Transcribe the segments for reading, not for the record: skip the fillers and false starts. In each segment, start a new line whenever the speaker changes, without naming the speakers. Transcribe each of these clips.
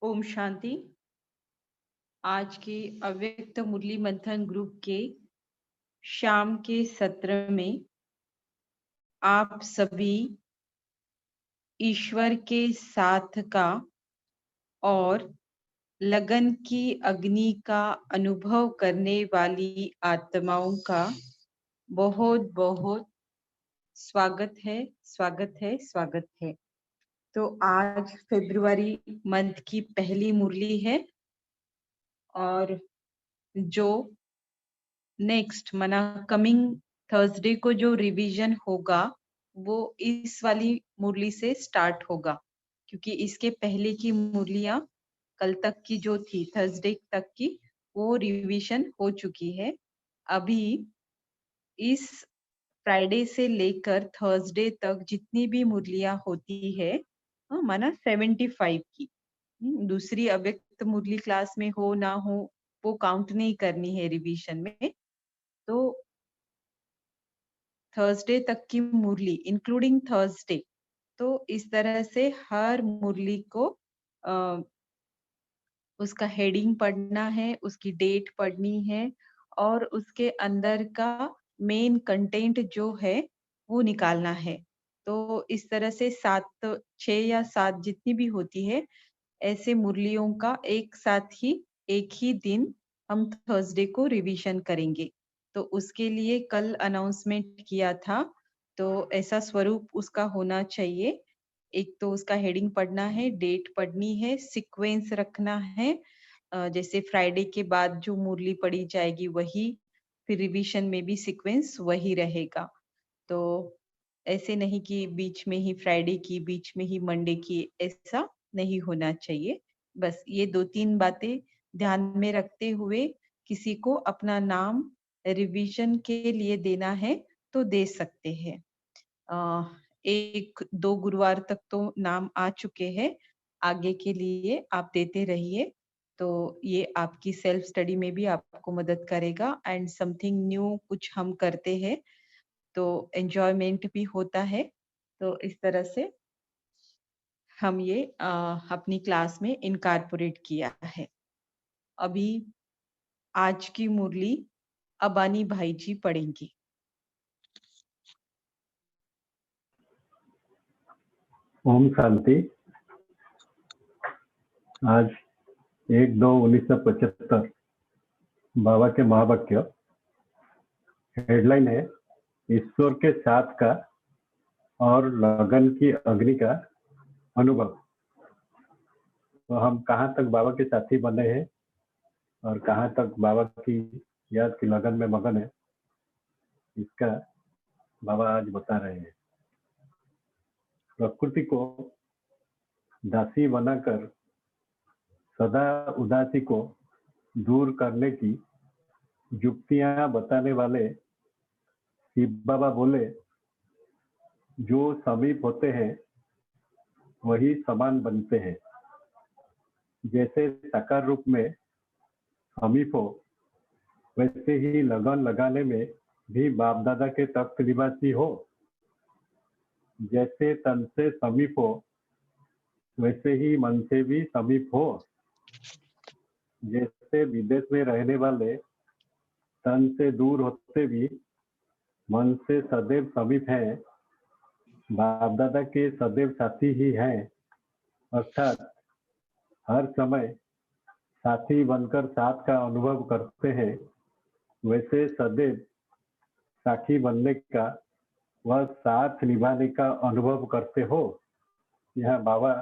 ओम शांति। आज की अव्यक्त मुरली मंथन ग्रुप के शाम के सत्र में आप सभी ईश्वर के साथ का और लगन की अग्नि का अनुभव करने वाली आत्माओं का बहुत बहुत स्वागत है, स्वागत है, स्वागत है। तो आज फरवरी मंथ की पहली मुरली है और जो नेक्स्ट मना कमिंग थर्सडे को जो रिवीजन होगा वो इस वाली मुरली से स्टार्ट होगा, क्योंकि इसके पहले की मुरलियां कल तक की जो थी थर्सडे तक की वो रिवीजन हो चुकी है। अभी इस फ्राइडे से लेकर थर्सडे तक जितनी भी मुरलियां होती है माना 75 की दूसरी अव्यक्त मुरली क्लास में हो ना हो वो काउंट नहीं करनी है रिवीजन में। तो थर्सडे तक की मुरली इंक्लूडिंग थर्सडे, तो इस तरह से हर मुरली को अ, उसका हेडिंग पढ़ना है, उसकी डेट पढ़नी है और उसके अंदर का मेन कंटेंट जो है वो निकालना है। तो इस तरह से 6 या 7 जितनी भी होती है ऐसे मुरलियों का एक साथ ही एक ही दिन हम थर्सडे को रिवीजन करेंगे। तो उसके लिए कल अनाउंसमेंट किया था, तो ऐसा स्वरूप उसका होना चाहिए। एक तो उसका हेडिंग पढ़ना है, डेट पढ़नी है, सीक्वेंस रखना है। जैसे फ्राइडे के बाद जो मुरली पढ़ी जाएगी वही, फिर रिवीजन में भी सीक्वेंस वही रहेगा। तो ऐसे नहीं कि बीच में ही फ्राइडे की, बीच में ही मंडे की, ऐसा नहीं होना चाहिए। बस ये 2-3 बातें ध्यान में रखते हुए किसी को अपना नाम रिवीजन के लिए देना है तो दे सकते हैं। 1-2 गुरुवार तक तो नाम आ चुके हैं, आगे के लिए आप देते रहिए। तो ये आपकी सेल्फ स्टडी में भी आपको मदद करेगा एंड समथिंग न्यू कुछ हम करते हैं तो एन्जॉयमेंट भी होता है। तो इस तरह से हम ये अपनी क्लास में इनकॉर्पोरेट किया है। अभी आज की मुरली अबानी भाई जी पढ़ेंगी।
ओम शांति। आज 1-2-1975 बाबा के महावाक्य। हेडलाइन है ईश्वर के साथ का और लगन की अग्नि का अनुभव। तो हम कहाँ तक बाबा के साथी बने हैं और कहाँ तक बाबा की याद की लगन में मगन है, इसका बाबा आज बता रहे हैं। प्रकृति को दासी बनाकर सदा उदासी को दूर करने की युक्तियां बताने वाले शिव बाबा बोले, जो समीप होते हैं वही समान बनते हैं। जैसे साकार रूप में समीप हो, वैसे ही लगन लगाने में भी बाप दादा के तख्त निवासी हो। जैसे तन से समीप हो, वैसे ही मन से भी समीप हो। जैसे विदेश में रहने वाले तन से दूर होते भी मन से सदैव समीप हैं, बाप दादा के सदैव साथी ही हैं। अर्थात हर समय साथी बनकर साथ का अनुभव करते हैं, वैसे सदैव साथी बनने का व साथ निभाने का अनुभव करते हो। यहाँ बाबा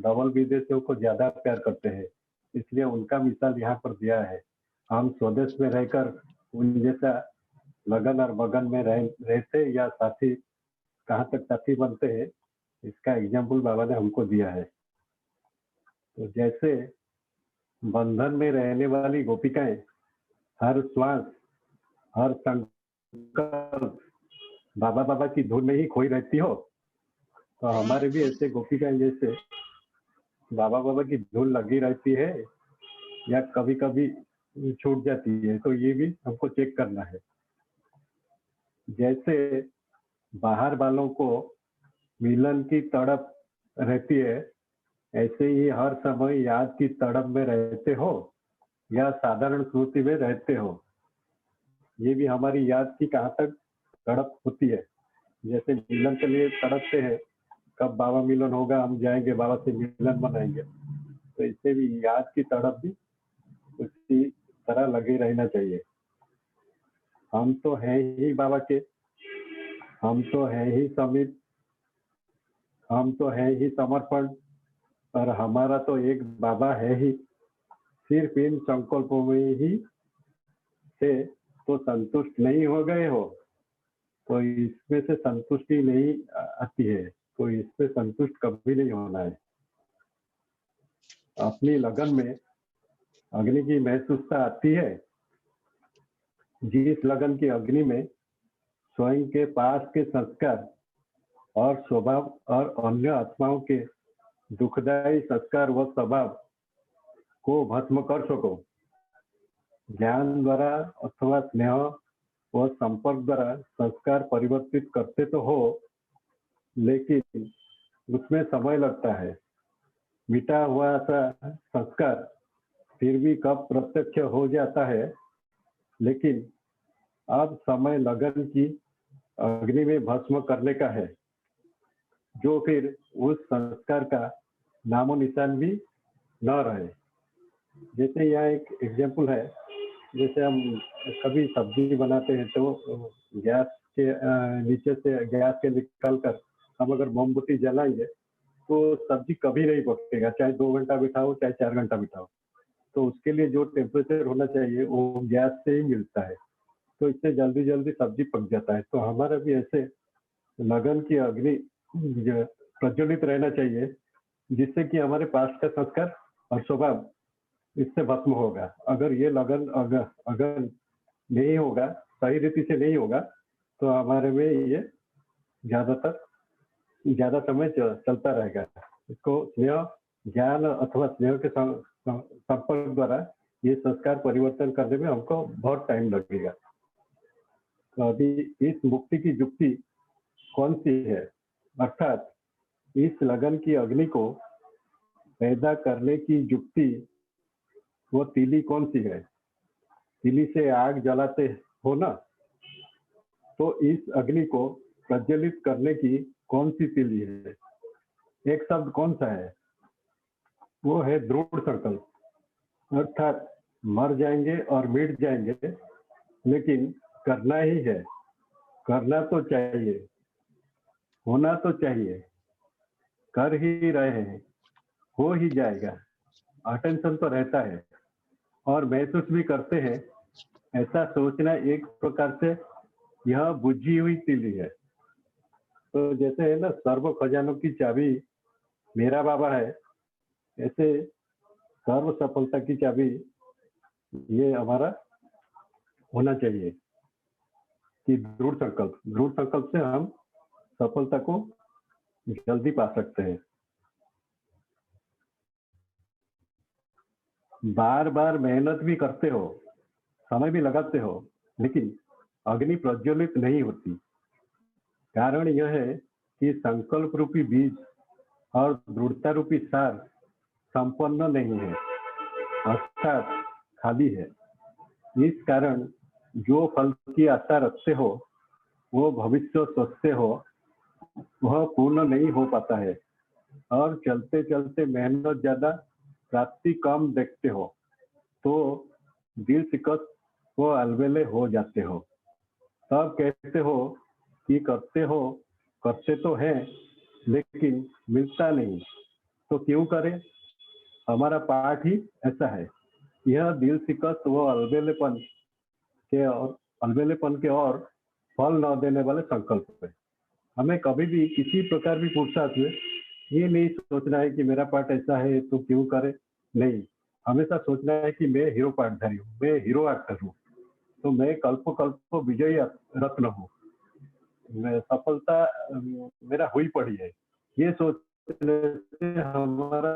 डबल विदेशियों को ज्यादा प्यार करते हैं, इसलिए उनका मिसाल यहाँ पर दिया है। हम स्वदेश में रहकर उन जैसा लगन और मगन में रहते या साथी कहाँ तक साथी बनते हैं, इसका एग्जाम्पल बाबा ने हमको दिया है। तो जैसे बंधन में रहने वाली गोपिकाएं हर श्वास, हर संकल्प बाबा बाबा की धुन में ही खोई रहती हो, तो हमारे भी ऐसे गोपिकाएं जैसे बाबा बाबा की धुन लगी रहती है या कभी कभी छूट जाती है, तो ये भी हमको चेक करना है। जैसे बाहर वालों को मिलन की तड़प रहती है, ऐसे ही हर समय याद की तड़प में रहते हो या साधारण स्मृति में रहते हो? ये भी हमारी याद की कहाँ तक तड़प होती है। जैसे मिलन के लिए तड़पते हैं, कब बाबा मिलन होगा, हम जाएंगे बाबा से मिलन मनाएंगे। तो इससे भी याद की तड़प भी उसी तरह लगे रहना चाहिए। हम तो हैं ही बाबा के, हम तो हैं ही समीप, हम तो हैं ही समर्पण, और हमारा तो एक बाबा है ही। सिर्फ इन संकल्पों में ही से तो संतुष्ट नहीं हो गए हो, तो इसमें से संतुष्टि नहीं आती है, तो इसमें संतुष्ट कभी नहीं होना है। अपनी लगन में अग्नि की महसूसता आती है। जिस लगन की अग्नि में स्वयं के पास के संस्कार और स्वभाव और अन्य आत्माओं के दुखदायी संस्कार व स्वभाव को भस्म कर सको, ज्ञान द्वारा अथवा स्नेह व संपर्क द्वारा संस्कार परिवर्तित करते तो हो, लेकिन उसमें समय लगता है। मिटा हुआ सा संस्कार फिर भी कब प्रत्यक्ष हो जाता है, लेकिन अब समय लगन की अग्नि में भस्म करने का है, जो फिर उस संस्कार का नामो निशान भी न रहे। जैसे यहाँ एक एग्जाम्पल है, जैसे हम कभी सब्जी बनाते हैं तो गैस के नीचे से गैस के निकाल कर हम अगर मोमबत्ती जलाएंगे तो सब्जी कभी नहीं पकेगा, चाहे 2 घंटा बिठाओ चाहे 4 घंटा बिठाओ। तो उसके लिए जो टेम्परेचर होना चाहिए वो गैस से ही मिलता है, तो इससे जल्दी जल्दी सब्जी पक जाता है। तो हमारा भी ऐसे लगन की अग्नि प्रज्वलित रहना चाहिए, जिससे कि हमारे पास का संस्कार और स्वभाव इससे भस्म होगा। अगर ये लगन अगर नहीं होगा, सही रीति से नहीं होगा, तो हमारे में ये ज्यादा समय चलता रहेगा। इसको स्नेह ज्ञान अथवा स्नेह के संपर्क द्वारा ये संस्कार परिवर्तन करने में हमको बहुत टाइम लगेगा। तो अभी इस मुक्ति की युक्ति कौन सी है, अर्थात इस लगन की अग्नि को पैदा करने की युक्ति वो तीली कौन सी है? तीली से आग जलाते हो ना, तो इस अग्नि को प्रज्वलित करने की कौन सी तीली है? एक शब्द कौन सा है? वो है दृढ़ संकल्प। अर्थात मर जाएंगे और मिट जाएंगे, लेकिन करना ही है, करना तो चाहिए, होना तो चाहिए, कर ही रहे हैं, हो ही जाएगा। अटेंशन तो रहता है और महसूस भी करते हैं। ऐसा सोचना एक प्रकार से यह बुझी हुई तीली है। तो जैसे है ना, सर्व खजानों की चाबी मेरा बाबा है, ऐसे सर्व सफलता की चाबी ये हमारा होना चाहिए कि दृढ़ संकल्प से हम सफलता को जल्दी पा सकते हैं। बार बार मेहनत भी करते हो, समय भी लगाते हो, लेकिन अग्नि प्रज्वलित नहीं होती। कारण यह है कि संकल्प रूपी बीज और दृढ़ता रूपी सार संपन्न नहीं है, अर्थात खाली है। इस कारण जो फल की आशा रखते हो, वो भविष्य सोचते हो, वह पूर्ण नहीं हो पाता है, और चलते चलते मेहनत ज्यादा प्राप्ति कम देखते हो, तो दिल शिकस्त वो अलबेले हो जाते हो। तब कहते हो कि करते तो हैं, लेकिन मिलता नहीं, तो क्यों करें? हमारा पाठ ही ऐसा है। यह दिल शिकस्त वो अलबेलेपन के और फल न देने वाले संकल्प है। हमें कभी भी किसी प्रकार भी पुरुषार्थ में ये नहीं सोचना है कि मेरा पाठ ऐसा है तो क्यों करे, नहीं। हमेशा सोचना है कि मैं हीरो पाठधारी हूँ, मैं हीरो एक्टर हूँ, तो मैं कल्प विजयी रत्न हूँ, मैं सफलता मेरा हुई पड़ी है। ये सोचने से हमारा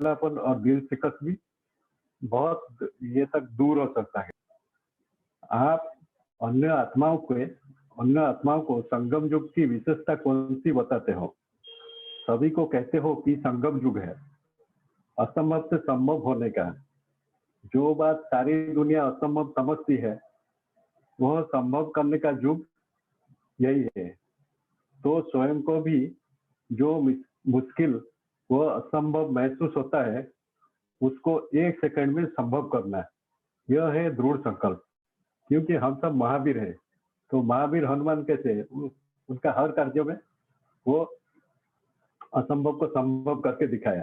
और दिल शिकस्त भी बहुत ये तक दूर हो सकता है। आप अन्य आत्माओं को संगम युग की विशेषता कौन सी बताते हो? सभी को कहते हो कि संगम युग है, असंभव से संभव होने का। जो बात सारी दुनिया असंभव समझती है, वह संभव करने का युग यही है। तो स्वयं को भी जो मुश्किल व असंभव महसूस होता है, उसको एक सेकंड में संभव करना, यह है दृढ़ संकल्प। क्योंकि हम सब महावीर हैं, तो महावीर हनुमान कैसे उनका हर कार्य में वो असंभव को संभव करके दिखाया,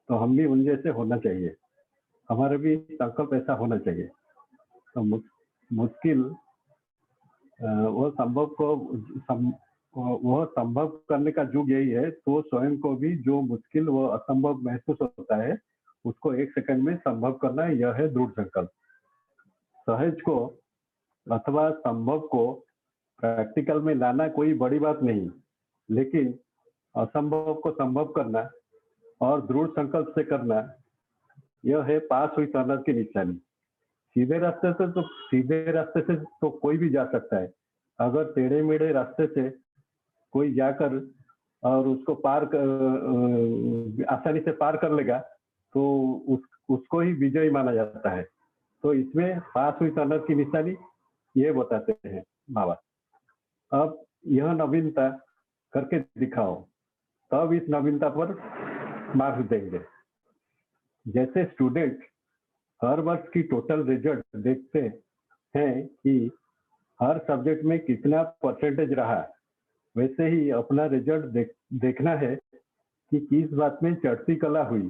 तो हम भी उन जैसे होना चाहिए। हमारा भी संकल्प ऐसा होना चाहिए। तो मुश्किल वह संभव को वह संभव करने का युग यही है। तो स्वयं को भी जो मुश्किल व असंभव महसूस होता है, उसको एक सेकंड में संभव करना, यह है दृढ़ संकल्प। सहज को अथवा संभव को प्रैक्टिकल में लाना कोई बड़ी बात नहीं, लेकिन असंभव को संभव करना और दृढ़ संकल्प से करना, यह है पास हुई सनत की निशानी। सीधे रास्ते से तो कोई भी जा सकता है। अगर टेढ़े मेढ़े रास्ते से कोई जाकर और उसको आसानी से पार कर लेगा, तो उसको ही विजयी माना जाता है। तो इसमें पास हुई सनत की निशानी ये बताते हैं बाबा। अब यह नवीनता करके दिखाओ, तब इस नवीनता पर मार्क्स देंगे। जैसे स्टूडेंट हर वर्ष की टोटल रिजल्ट देखते हैं कि हर सब्जेक्ट में कितना परसेंटेज रहा, वैसे ही अपना रिजल्ट देखना है कि किस बात में चढ़ती कला हुई,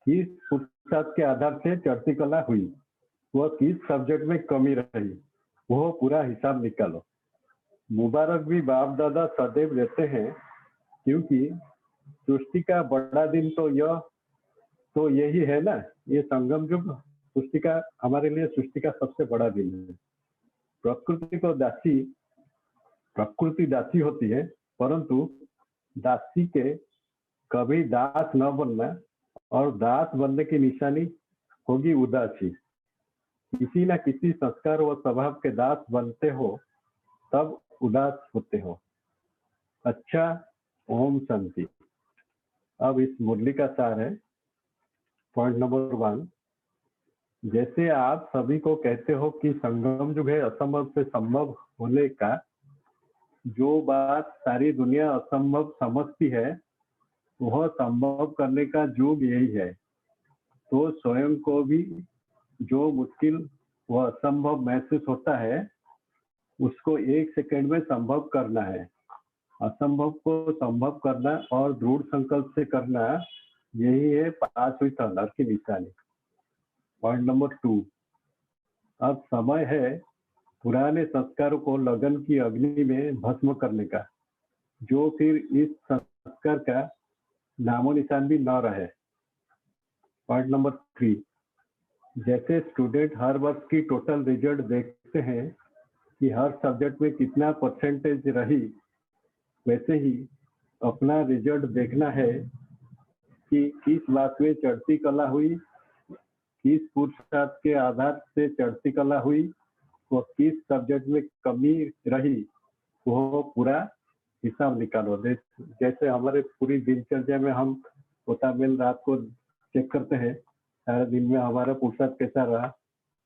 किस पुस्तक के आधार से चढ़ती कला हुई, वह किस सब्जेक्ट में कमी रही, वह पूरा हिसाब निकालो। मुबारक भी बाप दादा सदैव देते हैं, क्योंकि सृष्टि का बड़ा दिन तो यही है ना, ये संगम युग। सृष्टि का हमारे लिए सृष्टि का सबसे बड़ा दिन है। प्रकृति दासी होती है, परंतु दासी के कभी दास न बनना, और दास बनने की निशानी होगी उदासी। किसी न किसी संस्कार व स्वभाव के दास बनते हो, तब उदास होते हो। अच्छा, ओम शांति। अब इस मुरली का सार है। पॉइंट नंबर 1, जैसे आप सभी को कहते हो कि संगम युग है असंभव से संभव होने का। जो बात सारी दुनिया असंभव समझती है, वह संभव करने का युग यही है। तो स्वयं को भी जो मुश्किल व असंभव महसूस होता है, उसको एक सेकंड में संभव करना है। असंभव को संभव करना और दृढ़ संकल्प से करना, यही है पास हुई सनत की निशानी। पॉइंट नंबर 2, अब समय है पुराने संस्कारों को लगन की अग्नि में भस्म करने का, जो फिर इस संस्कार का नामो निशान भी न रहे। पॉइंट नंबर 3, जैसे स्टूडेंट हर वर्ष की टोटल रिजल्ट देखते हैं कि हर सब्जेक्ट में कितना परसेंटेज रही, वैसे ही अपना रिजल्ट देखना है कि किस बात में चढ़ती कला हुई, किस पुरुषार्थ के आधार से चढ़ती कला हुई, वो किस सब्जेक्ट में कमी रही, वो पूरा हिसाब निकालो। जैसे हमारे पूरी दिनचर्या में हम होता मिल रात को चेक करते हैं, सारे दिन में हमारा पुरुषार्थ कैसा रहा,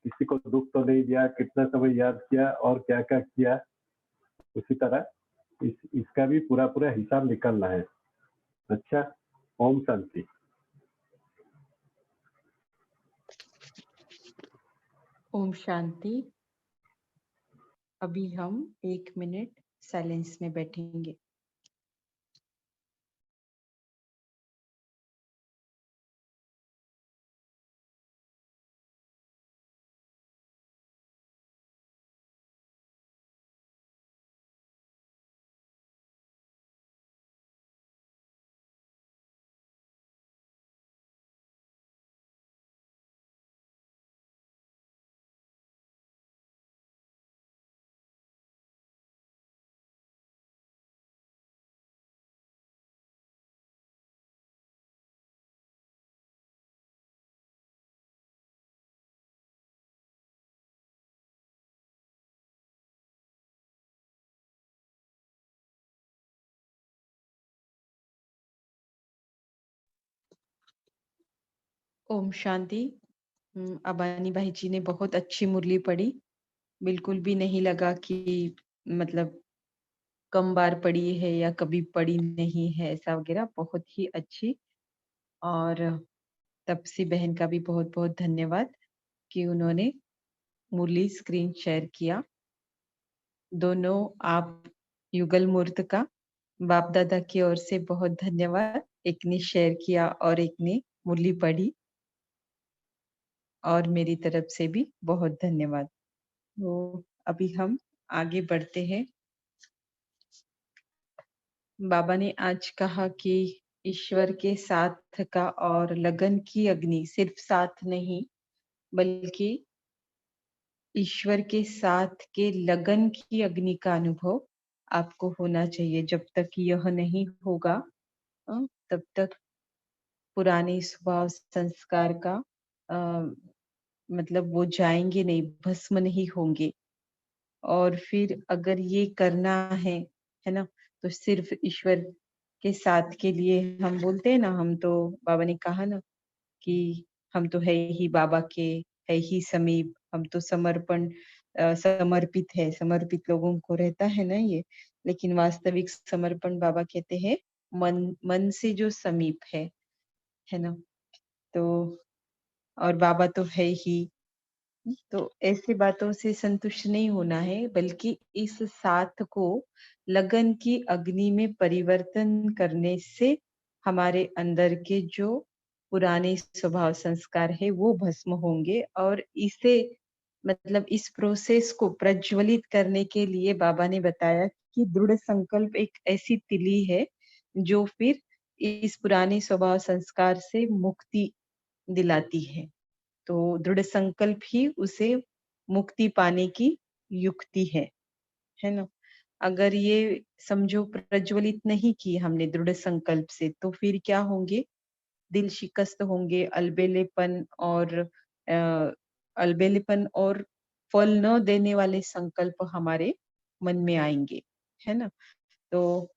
किसी को दुख तो नहीं दिया, कितना समय याद किया और क्या क्या किया। उसी तरह इसका भी पूरा हिसाब निकालना है। अच्छा, ओम शांति।
ओम शांति। अभी हम 1 मिनट साइलेंस में बैठेंगे। ओम शांति। अबानी भाई जी ने बहुत अच्छी मुरली पढ़ी। बिल्कुल भी नहीं लगा कि मतलब कम बार पढ़ी है या कभी पढ़ी नहीं है ऐसा वगैरह, बहुत ही अच्छी। और तपसी बहन का भी बहुत-बहुत धन्यवाद कि उन्होंने मुरली स्क्रीन शेयर किया। दोनों आप युगल मूर्त का बाप दादा की ओर से बहुत धन्यवाद। एक ने शेयर किया और एक ने मुरली पढ़ी, और मेरी तरफ से भी बहुत धन्यवाद। तो अभी हम आगे बढ़ते हैं। बाबा ने आज कहा कि ईश्वर के साथ का और लगन की अग्नि, सिर्फ साथ नहीं बल्कि ईश्वर के साथ के लगन की अग्नि का अनुभव आपको होना चाहिए। जब तक यह नहीं होगा तब तक पुराने स्वभाव संस्कार का अ, मतलब वो जाएंगे नहीं, भस्म नहीं होंगे। और फिर अगर ये करना है ना? तो सिर्फ ईश्वर के साथ के लिए हम बोलते हैं ना, हम तो बाबा ने कहा ना कि हम तो है ही बाबा के, है ही समीप, हम तो समर्पित है, समर्पित लोगों को रहता है ना ये। लेकिन वास्तविक समर्पण बाबा कहते हैं मन मन से जो समीप है ना? तो और बाबा तो है ही। तो ऐसी बातों से संतुष्ट नहीं होना है, बल्कि इस साथ को लगन की अग्नि में परिवर्तन करने से हमारे अंदर के जो पुराने स्वभाव संस्कार है वो भस्म होंगे। और इसे मतलब इस प्रोसेस को प्रज्वलित करने के लिए बाबा ने बताया कि दृढ़ संकल्प एक ऐसी तिली है जो फिर इस पुराने स्वभाव संस्कार से मुक्ति दिलाती है। तो दृढ़ संकल्प ही उसे मुक्ति पाने की युक्ति है ना? अगर ये समझो प्रज्वलित नहीं की हमने दृढ़ संकल्प से, तो फिर क्या होंगे? दिल शिकस्त होंगे, अ, अलबेलेपन और फल न देने वाले संकल्प हमारे मन में आएंगे, है ना? तो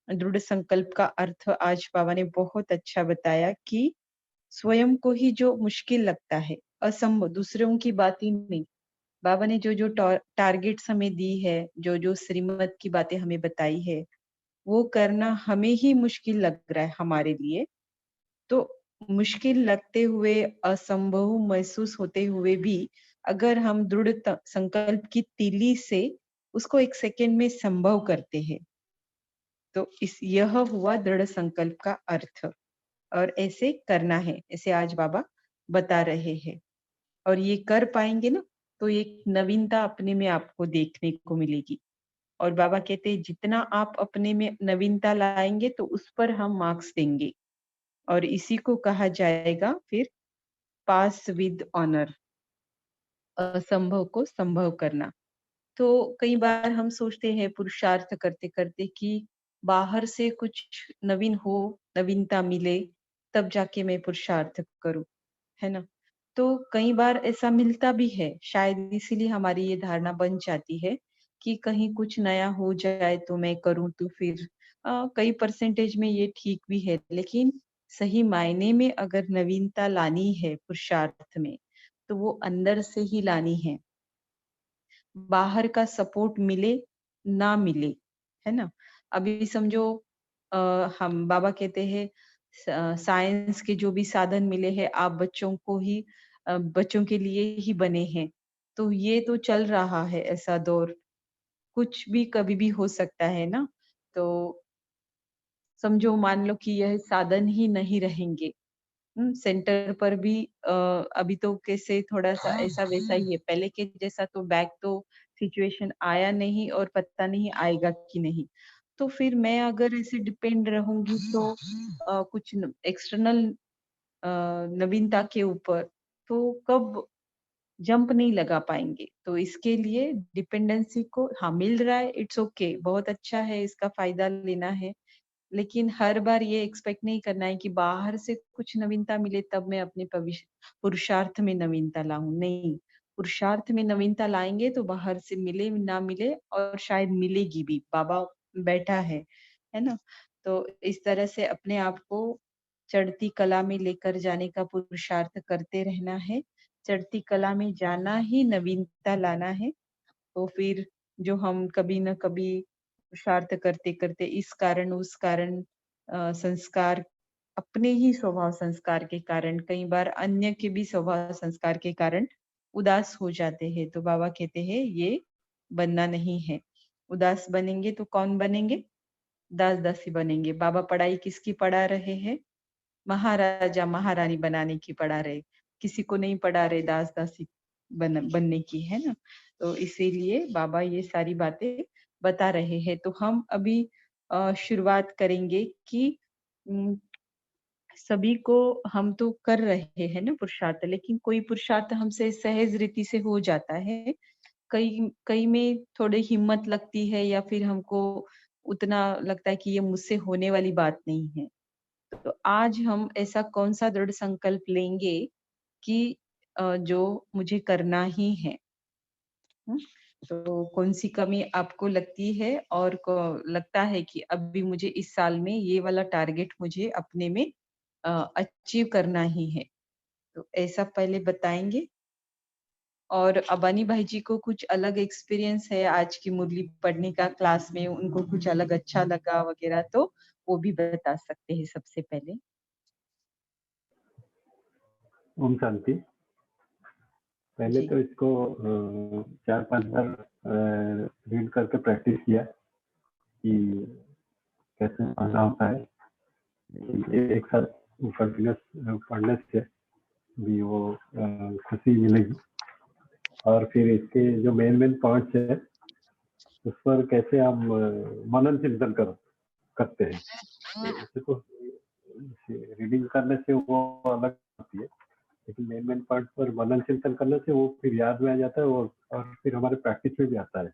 दृढ़ संकल्प का अर्थ आज बाबा ने बहुत अच्छा बताया कि स्वयं को ही जो मुश्किल लगता है, असंभव, दूसरों की बात ही नहीं। बाबा ने जो टारगेट्स हमें दी है, जो श्रीमत की बातें हमें बताई है, वो करना हमें ही मुश्किल लग रहा है हमारे लिए। तो मुश्किल लगते हुए, असंभव महसूस होते हुए भी अगर हम दृढ़ संकल्प की तीली से उसको एक सेकंड में संभव करते हैं, तो यह हुआ दृढ़ संकल्प का अर्थ। और ऐसे करना है, ऐसे आज बाबा बता रहे हैं। और ये कर पाएंगे ना, तो एक नवीनता अपने में आपको देखने को मिलेगी। और बाबा कहते हैं जितना आप अपने में नवीनता लाएंगे तो उस पर हम मार्क्स देंगे। और इसी को कहा जाएगा फिर पास विद ऑनर, असंभव को संभव करना। तो कई बार हम सोचते हैं पुरुषार्थ करते करते कि बाहर से कुछ नवीन हो, नवीनता मिले, तब जाके मैं पुरुषार्थ करूं, है ना? तो कई बार ऐसा मिलता भी है, शायद इसीलिए हमारी ये धारणा बन जाती है कि कहीं कुछ नया हो जाए तो मैं करूं। तो फिर कई परसेंटेज में ये ठीक भी है, लेकिन सही मायने में अगर नवीनता लानी है पुरुषार्थ में, तो वो अंदर से ही लानी है। बाहर का सपोर्ट मिले ना मिले, है ना? अभी समझो अ, हम बाबा कहते हैं साइंस के जो भी साधन मिले हैं आप बच्चों को ही बच्चों के लिए ही बने हैं। तो ये तो चल रहा है ऐसा दौर, कुछ भी कभी भी हो सकता है ना? तो समझो मान लो कि यह साधन ही नहीं रहेंगे, सेंटर पर भी अ, अभी तो कैसे थोड़ा-सा ऐसा-वैसा ही है। पहले के जैसा तो बैक तो सिचुएशन आया नहीं और पता नहीं आएगा कि नहीं। तो फिर मैं अगर ऐसे डिपेंड रहूँगी तो कुछ न एक्सटर्नल नवीनता के ऊपर, तो कब जंप नहीं लगा पाएँगे। तो इसके लिए डिपेंडेंसी को हाँ, मिल रहा है, इट्स ओके, बहुत अच्छा है, इसका फ़ायदा लेना है। लेकिन हर बार ये एक्सपेक्ट नहीं करना है कि बाहर से कुछ नवीनता मिले तब मैं अपने पुरुषार्थ में नवीनता लाऊं। नहीं, पुरुषार्थ में नवीनता लाएंगे तो बाहर से मिले ना मिले, और शायद मिलेगी भी, बाबा बैठा है ना? तो इस तरह से अपने आप को चढ़ती कला में लेकर जाने का पुरुषार्थ करते रहना है। चढ़ती कला में जाना ही नवीनता लाना है। तो फिर जो हम कभी न कभी पुरुषार्थ करते-करते इस कारण उस कारण संस्कार अपने ही स्वभाव संस्कार के कारण, कई बार अन्य के भी स्वभाव संस्कार के कारण उदास हो जाते हैं। तो बाबा कहते हैं ये बनना नहीं है। उदास बनेंगे तो कौन बनेंगे? दास-दासी बनेंगे। बाबा पढ़ाई किसकी पढ़ा रहे हैं? महाराजा, महारानी बनाने की पढ़ा रहे। किसी को नहीं पढ़ा रहे दास-दासी बनने की, है ना? तो इसीलिए बाबा ये सारी बातें बता रहे हैं। तो हम अभी शुरुआत करेंगे कि उम, सभी को हम तो कर रहे हैं ना पुरुषार्थ, लेकिन कोई पुरुषार्थ हमसे सहज रीति से हो जाता है। कई कई में थोड़ी हिम्मत लगती है या फिर हमको उतना लगता है कि ये मुझसे होने वाली बात नहीं है। तो आज हम ऐसा कौन-सा दृढ़ संकल्प लेंगे कि जो मुझे करना ही है। हुँ? तो कौन-सी कमी आपको लगती है और को लगता है कि अभी मुझे इस साल में ये वाला टारगेट मुझे अपने में अचीव करना ही है। तो ऐसा पहले बताएँगे? और अबानी भाई जी को कुछ अलग एक्सपीरियंस है आज की मुरली पढ़ने का क्लास में, उनको कुछ अलग अच्छा लगा वगैरह तो वो भी बता सकते हैं सबसे पहले।
ओम शांति। पहले
जी,
तो इसको 4-5 बार रीड करके प्रैक्टिस किया कि कैसे पढ़ना होता है। एक साथ कंटिन्यूस पढ़ने से भी वो खुशी मिलेगी। और फिर इसके जो मेन पॉइंट्स है उस पर कैसे हम मनन चिंतन करते हैं। ऐसे तो रीडिंग करने से वो अलग होती है, लेकिन मेन पॉइंट पर मनन चिंतन करने से वो फिर याद में आ जाता है और फिर हमारे प्रैक्टिस में भी आता है।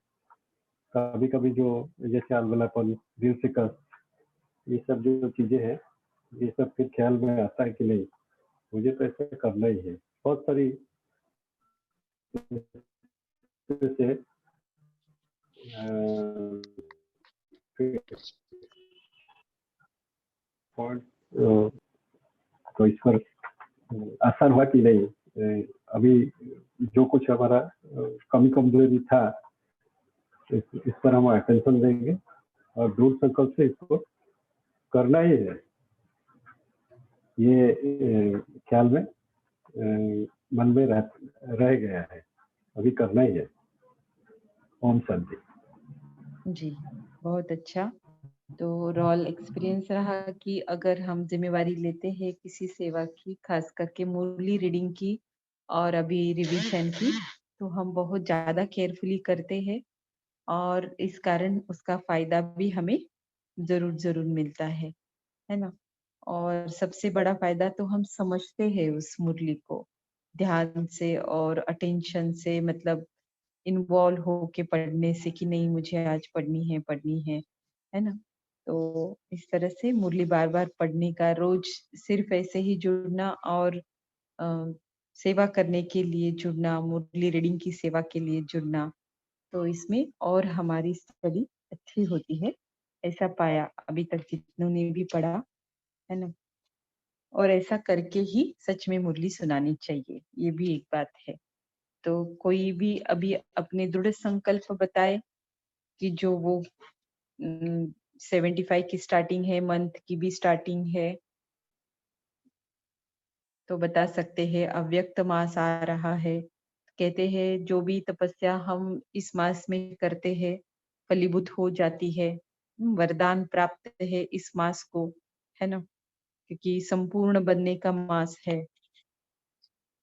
कभी कभी जो जैसे अलबलापन, दिल से कष्ट, ये सब जो चीजें हैं, ये सब फिर ख्याल में आता है कि नहीं मुझे तो ऐसा करना ही है। बहुत सारी से पॉइंट तो इस पर आसान हुआ कि नहीं अभी जो कुछ हमारा कमी कमजोरी था इस पर हम अटेंशन देंगे और दूर संकल्प से इसको करना ही है। ये ख्याल में मन में रह गया है, अभी करना ही है। ओम शांति।
जी, बहुत अच्छा। तो रॉयल एक्सपीरियंस रहा कि अगर हम ज़िम्मेवारी लेते हैं किसी सेवा की, खास करके मुरली रीडिंग की और अभी रिवीजन की, तो हम बहुत ज़्यादा केयरफुली करते हैं और इस कारण उसका फ़ायदा भी हमें ज़रूर मिलता है ना? और सबसे बड़ा फ़ायदा तो हम समझते हैं उस मुरली को, ध्यान से और अटेंशन से मतलब इन्वॉल्व होके पढ़ने से कि नहीं मुझे आज पढ़नी है ना? तो इस तरह से मुरली बार-बार पढ़ने का रोज़ सिर्फ़ ऐसे ही जुड़ना और अ, सेवा करने के लिए जुड़ना, मुरली रीडिंग की सेवा के लिए जुड़ना, तो इसमें और हमारी स्टडी अच्छी होती है, ऐसा पाया अभी तक जितनों ने भी पढ़ा, है ना? और ऐसा करके ही सच में मुरली सुनानी चाहिए, ये भी एक बात है। तो कोई भी अभी अपने दृढ़ संकल्प बताए कि जो वो 75 की स्टार्टिंग है, मंथ की भी स्टार्टिंग है, तो बता सकते हैं। अव्यक्त मास आ रहा है, कहते हैं जो भी तपस्या हम इस मास में करते हैं, फलीभूत हो जाती है। वरदान प्राप्त है इस मास को, है ना? क्योंकि संपूर्ण बनने का मास है।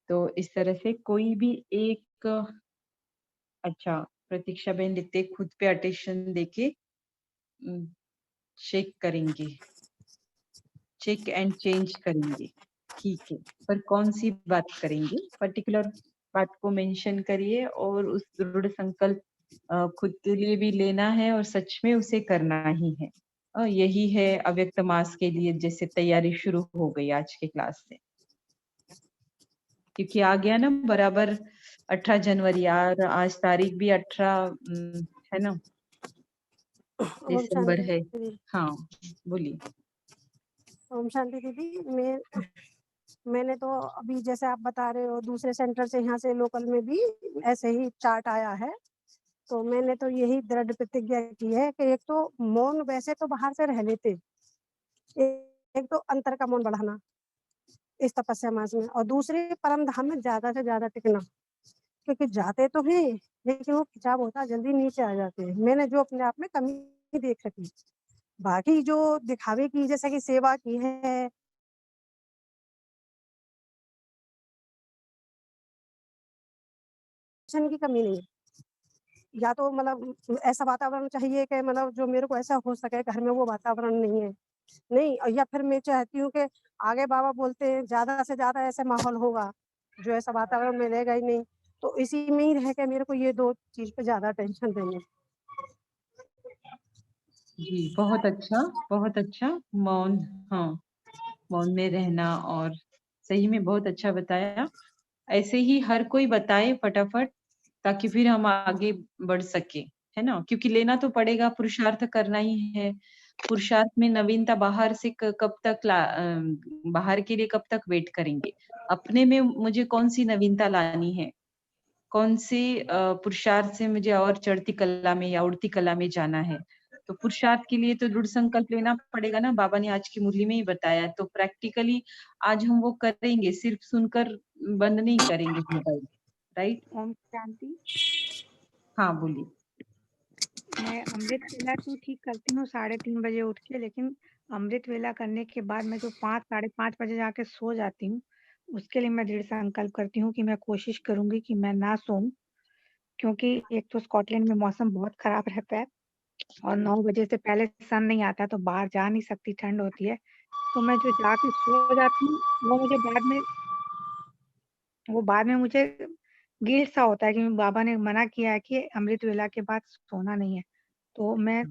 तो इस तरह से कोई भी एक अच्छा, प्रतीक्षा बेन लिखते खुद पे अटेंशन देके उम, चेक करेंगे, चेक एंड चेंज करेंगे, ठीक है। पर कौन-सी बात करेंगे? पर्टिकुलर बात को मेंशन करिए और उस दृढ़ संकल्प खुद के लिए भी लेना है और सच में उसे करना ही है। यही है अव्यक्त मास के लिए जैसे तैयारी शुरू हो गई आज के क्लास से। क्योंकि आ गया ना बराबर 18 जनवरी और आज तारीख भी 18 है ना?
ओम
दिसंबर
शांति
है।
दीदी।
हाँ, बोलिए।
ओम शांति दीदी। मैंने तो अभी जैसे आप बता रहे हो दूसरे सेंटर से यहाँ से लोकल में भी ऐसे ही चार्ट आया है, तो मैंने तो यही दृढ़ प्रतिज्ञा की है कि एक तो मौन वैसे तो बाहर से रह लेते, एक तो अंतर का मौन बढ़ाना इस तपस्या मास में, और दूसरे परम धाम में ज्यादा से ज्यादा टिकना, क्योंकि जाते तो हैं लेकिन वो खिंचाव होता जल्दी नीचे आ जाते हैं। मैंने जो अपने आप में कमी देख रखी, बाकी जो दिखावे की जैसे कि सेवा की है, की कमी नहीं है। या तो मतलब ऐसा वातावरण चाहिए कि मतलब जो मेरे को ऐसा हो सके, घर में वो वातावरण नहीं है, नहीं, या फिर मैं चाहती हूँ कि आगे बाबा बोलते हैं ज्यादा से ज्यादा ऐसा माहौल होगा जो ऐसा वातावरण मिलेगा ही नहीं, तो इसी में ही रह के मेरे को ये 2 चीज पे ज्यादा टेंशन देंगे।
जी, बहुत अच्छा। मौन, हाँ, मौन में रहना, और सही में बहुत अच्छा बताया। ऐसे ही हर कोई बताए फटाफट, ताकि फिर हम आगे बढ़ सके, है ना? क्योंकि लेना तो पड़ेगा, पुरुषार्थ करना ही है। पुरुषार्थ में नवीनता बाहर से कब तक बाहर के लिए कब तक वेट करेंगे? अपने में मुझे कौन-सी नवीनता लानी है? कौन से पुरुषार्थ से मुझे और चढ़ती कला में या उड़ती कला में जाना है? तो पुरुषार्थ के लिए तो दृढ़ संकल्प लेना पड़ेगा ना, बाबा ने आज की मुरली में ही बताया। तो प्रैक्टिकली आज हम वो करेंगे, सिर्फ सुनकर बंद नहीं करेंगे मोबाइल, राइट?
ओम शांति।
हाँ, बोलिए।
मैं अमृत वेला तो ठीक करती हूँ 3:30 बजे उठ के, लेकिन अमृत वेला करने के बाद मैं जो 5 साढ़े 5 बजे जाके सो जाती हूँ, उसके लिए मैं दृढ़ संकल्प करती हूँ कि मैं कोशिश करूंगी कि मैं ना सोऊं, क्योंकि एक तो स्कॉटलैंड में मौसम बहुत खराब रहता है और 9 बजे से पहले सन नहीं आता, तो बाहर जा नहीं सकती, ठंड होती है। तो मैं जो जाके सो जाती हूँ वो बाद में मुझे गिल्ट सा होता है कि बाबा ने मना किया है कि अमृत वेला के बाद सोना नहीं है। तो मैं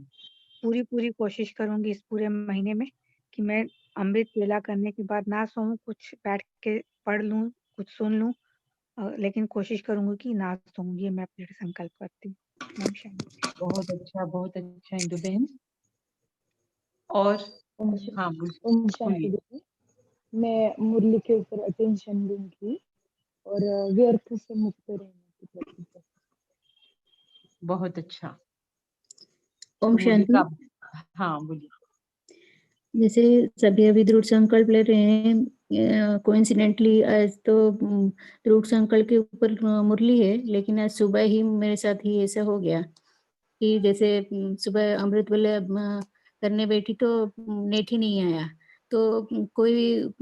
पूरी कोशिश करूंगी इस पूरे महीने में कि मैं अमृत वेला करने के बाद ना सोऊं, कुछ बैठ के पढ़ लूं, कुछ सुन लूं, लेकिन कोशिश करूंगी कि ना सोऊं। ये मैं दृढ़ संकल्प करती हूँ। ओम शांति।
बहुत अच्छा इंदु बहन। और
ओम
हाँ,
शांति
बोलिए।
दीदी। मैं मुरली के ऊपर अटेंशन दूंगी और व्यर्थ से मुक्त रहने की कोशिश करूंगी।
बहुत अच्छा।
ओम
तो मुरली
शांति।
का, हाँ, बोलिए।
जैसे सभी अभी दृढ़ संकल्प ले रहे हैं, कोइंसिडेंटली आज तो दृढ़ संकल्प के ऊपर मुरली है, लेकिन आज सुबह ही मेरे साथ ही ऐसा हो गया कि जैसे सुबह अमृत वेला करने बैठी तो नेट ही नहीं आया, तो कोई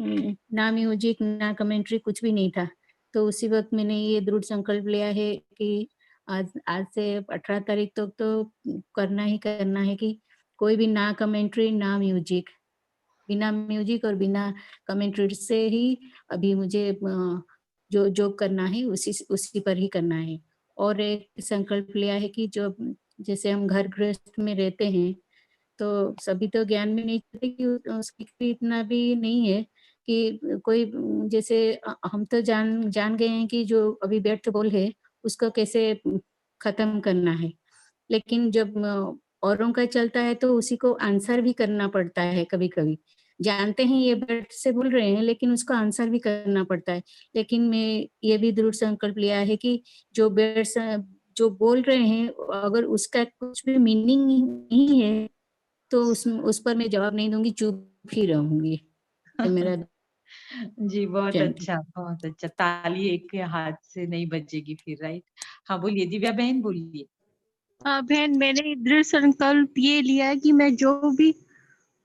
ना म्यूजिक ना कमेंट्री कुछ भी नहीं था। तो उसी वक्त मैंने ये दृढ़ संकल्प लिया है कि आज से 18 तारीख तक तो करना ही करना है कि कोई भी ना कमेंट्री ना म्यूजिक, बिना म्यूजिक और बिना कमेंट्री से ही अभी मुझे जो करना है उसी पर ही करना है। और एक संकल्प लिया है कि जो जैसे हम घर गृहस्थ में रहते हैं तो सभी तो ज्ञान में नहीं चाहते कि उसकी भी इतना भी नहीं है कि कोई जैसे हम तो जान गए हैं कि जो अभी व्यर्थ बोल है उसको कैसे खत्म करना है, लेकिन जब औरों का चलता है तो उसी को आंसर भी करना पड़ता है। कभी कभी जानते हैं ये व्यर्थ से बोल रहे हैं लेकिन उसको आंसर भी करना पड़ता है। लेकिन मैं ये भी दृढ़ संकल्प लिया है कि जो व्यर्थ जो बोल रहे हैं अगर उसका कुछ भी मीनिंग नहीं है तो उस पर मैं जवाब नहीं दूंगी, चुप ही रहूंगी। ये मेरा
जी, बहुत
शांति।
अच्छा, बहुत अच्छा। ताली एक के हाथ से नहीं बजेगी फिर, राइट? हाँ, बोलिए दिव्या बहन, बोलिए।
बहन, मैंने दृढ़ संकल्प ये लिया है कि मैं जो भी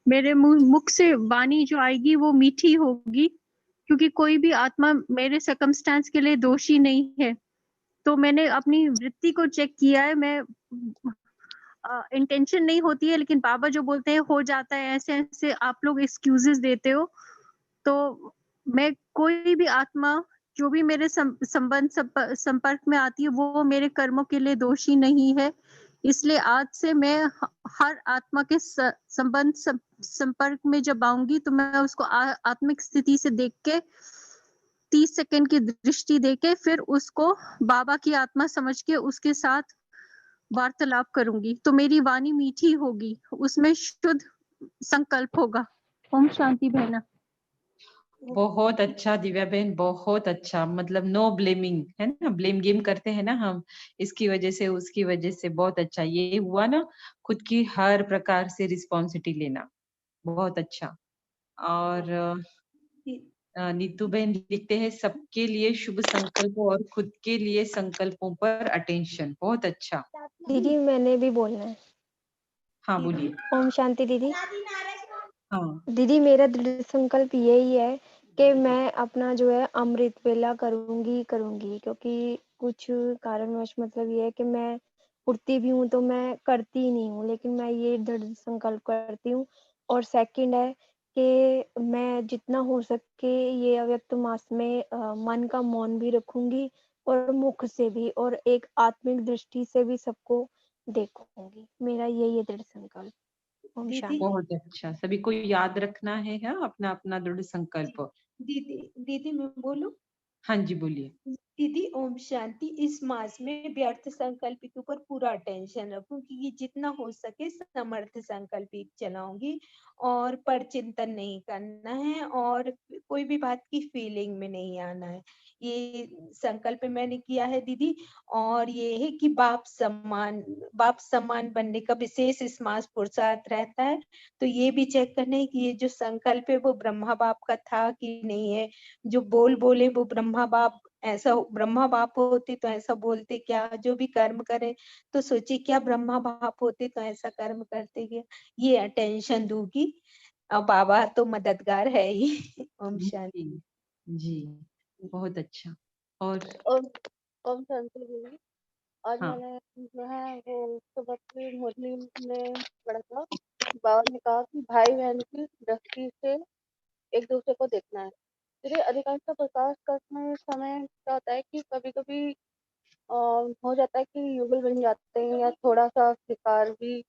मेरे मुख से वाणी जो आएगी वो मीठी होगी, क्योंकि कोई भी आत्मा मेरे सर्कमस्टेंस के लिए दोषी नहीं है। तो मैंने अपनी वृत्ति को चेक किया है। मैं इंटेंशन नहीं होती है, लेकिन बाबा जो बोलते हैं हो जाता है, ऐसे ऐसे आप लोग एक्सक्यूजेस देते हो। तो मैं कोई भी आत्मा जो भी मेरे संपर्क में आती है वो मेरे कर्मों के लिए दोषी नहीं है। इसलिए आज से मैं हर आत्मा के संपर्क में जब आऊंगी तो मैं उसको आत्मिक स्थिति से देख के 30 सेकंड की दृष्टि देके फिर उसको बाबा की आत्मा समझ के उसके साथ वार्तालाप करूंगी। तो मेरी वाणी मीठी होगी, उसमें शुद्ध संकल्प होगा। ओम शांति बहना।
बहुत अच्छा दिव्या बहन, बहुत अच्छा। मतलब नो ब्लेमिंग, है ना, ब्लेम गेम करते हैं ना हम, इसकी वजह से उसकी वजह से। बहुत अच्छा ये हुआ ना, खुद की हर प्रकार से रिस्पॉन्सिबिलिटी लेना, बहुत अच्छा। और नीतू बहन लिखते हैं सबके लिए शुभ संकल्प और खुद के लिए संकल्पों पर अटेंशन। बहुत अच्छा।
दीदी मैंने भी बोलना है।
हाँ बोलिए।
ओम शांति दीदी।
हाँ
दीदी मेरा दृढ़ संकल्प यही है कि मैं अपना जो है अमृत वेला करूंगी, क्योंकि कुछ कारणवश मतलब ये है कि मैं उठती भी हूँ तो मैं करती ही नहीं हूँ, लेकिन मैं ये दृढ़ संकल्प करती हूँ। और सेकंड है कि मैं जितना हो सके ये अव्यक्त मास में मन का मौन भी रखूंगी और मुख से भी, और एक आत्मिक दृष्टि से भी सबको देखूंगी। मेरा यही है दृढ़ संकल्प। ओम शांति।
बहुत अच्छा। सभी को याद रखना है अपना अपना दृढ़ संकल्प।
दीदी दीदी मैं बोलूं?
हाँ जी बोलिए।
दीदी ओम शांति। इस मास में व्यर्थ संकल्प के ऊपर पूरा अटेंशन रखूंगी, ये जितना हो सके समर्थ संकल्प ही चलाऊंगी, और पर चिंतन नहीं करना है, और कोई भी बात की फीलिंग में नहीं आना है। ये संकल्प मैंने किया है दीदी। और ये है कि बाप सम्मान बनने का विशेष इस मास पुरुषार्थ रहता है। तो ये भी चेक करना है कि ये जो संकल्प है वो ब्रह्मा बाप का था कि नहीं है। जो बोले वो ब्रह्मा बाप, ऐसा ब्रह्मा बाप होते तो ऐसा बोलते क्या? जो भी कर्म करे तो सोचे क्या ब्रह्मा बाप होते तो ऐसा कर्म करते क्या? ये अटेंशन दूंगी। और बाबा तो मददगार है ही। ओम शांति।
जी जी, बहुत अच्छा। और
ओम ओम शांति दीदी। आज
हाँ
मैंने जो है वो सुबह की मुरली में पढ़ा था, बाबा ने कहा कि भाई बहन की दृष्टि से एक दूसरे को देखना है। दीदी अधिकांश प्रकाश करते समय क्या होता है कि कभी कभी हो जाता है कि युगल बन जाते हैं या थोड़ा सा शिकार भी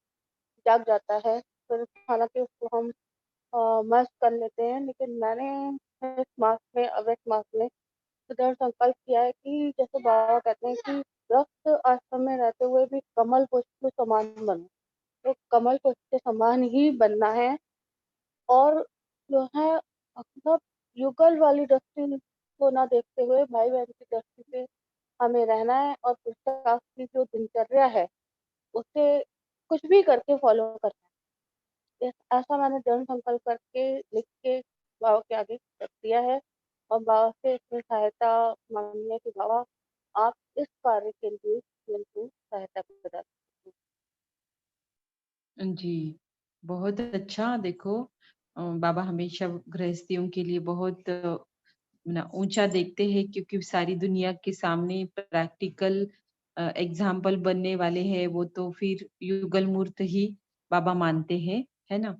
जाग जाता है, फिर हालांकि उसको हम मस्त कर लेते हैं। लेकिन मैंने इस मास में अवैध मास में दृढ़ संकल्प किया है कि जैसे बाबा कहते हैं कि वृक्ष आश्रम में रहते हुए भी कमल पुष्प के समान बनो, तो कमल पुष्प के समान ही बनना है। और जो है मतलब युगल वाली दृष्टि को ना देखते हुए भाई बहन की दृष्टि से हमें रहना है, और पुरुषार्थ की जो दिनचर्या है उसे कुछ भी करके फॉलो करना है। ऐसा मैंने दृढ़ संकल्प करके लिख के बाबा के आगे रख दिया है, और बाबा से इसमें सहायता मांगी है कि बाबा आप इस कार्य के लिए मेरे को सहायता प्रदान कीजिए।
जी, बहुत अच्छा। देखो बाबा हमेशा गृहस्थियों के लिए बहुत ना ऊंचा देखते हैं, क्योंकि सारी दुनिया के सामने प्रैक्टिकल एग्जाम्पल बनने वाले हैं वो तो फिर युगल मूर्त ही बाबा मानते हैं, है ना।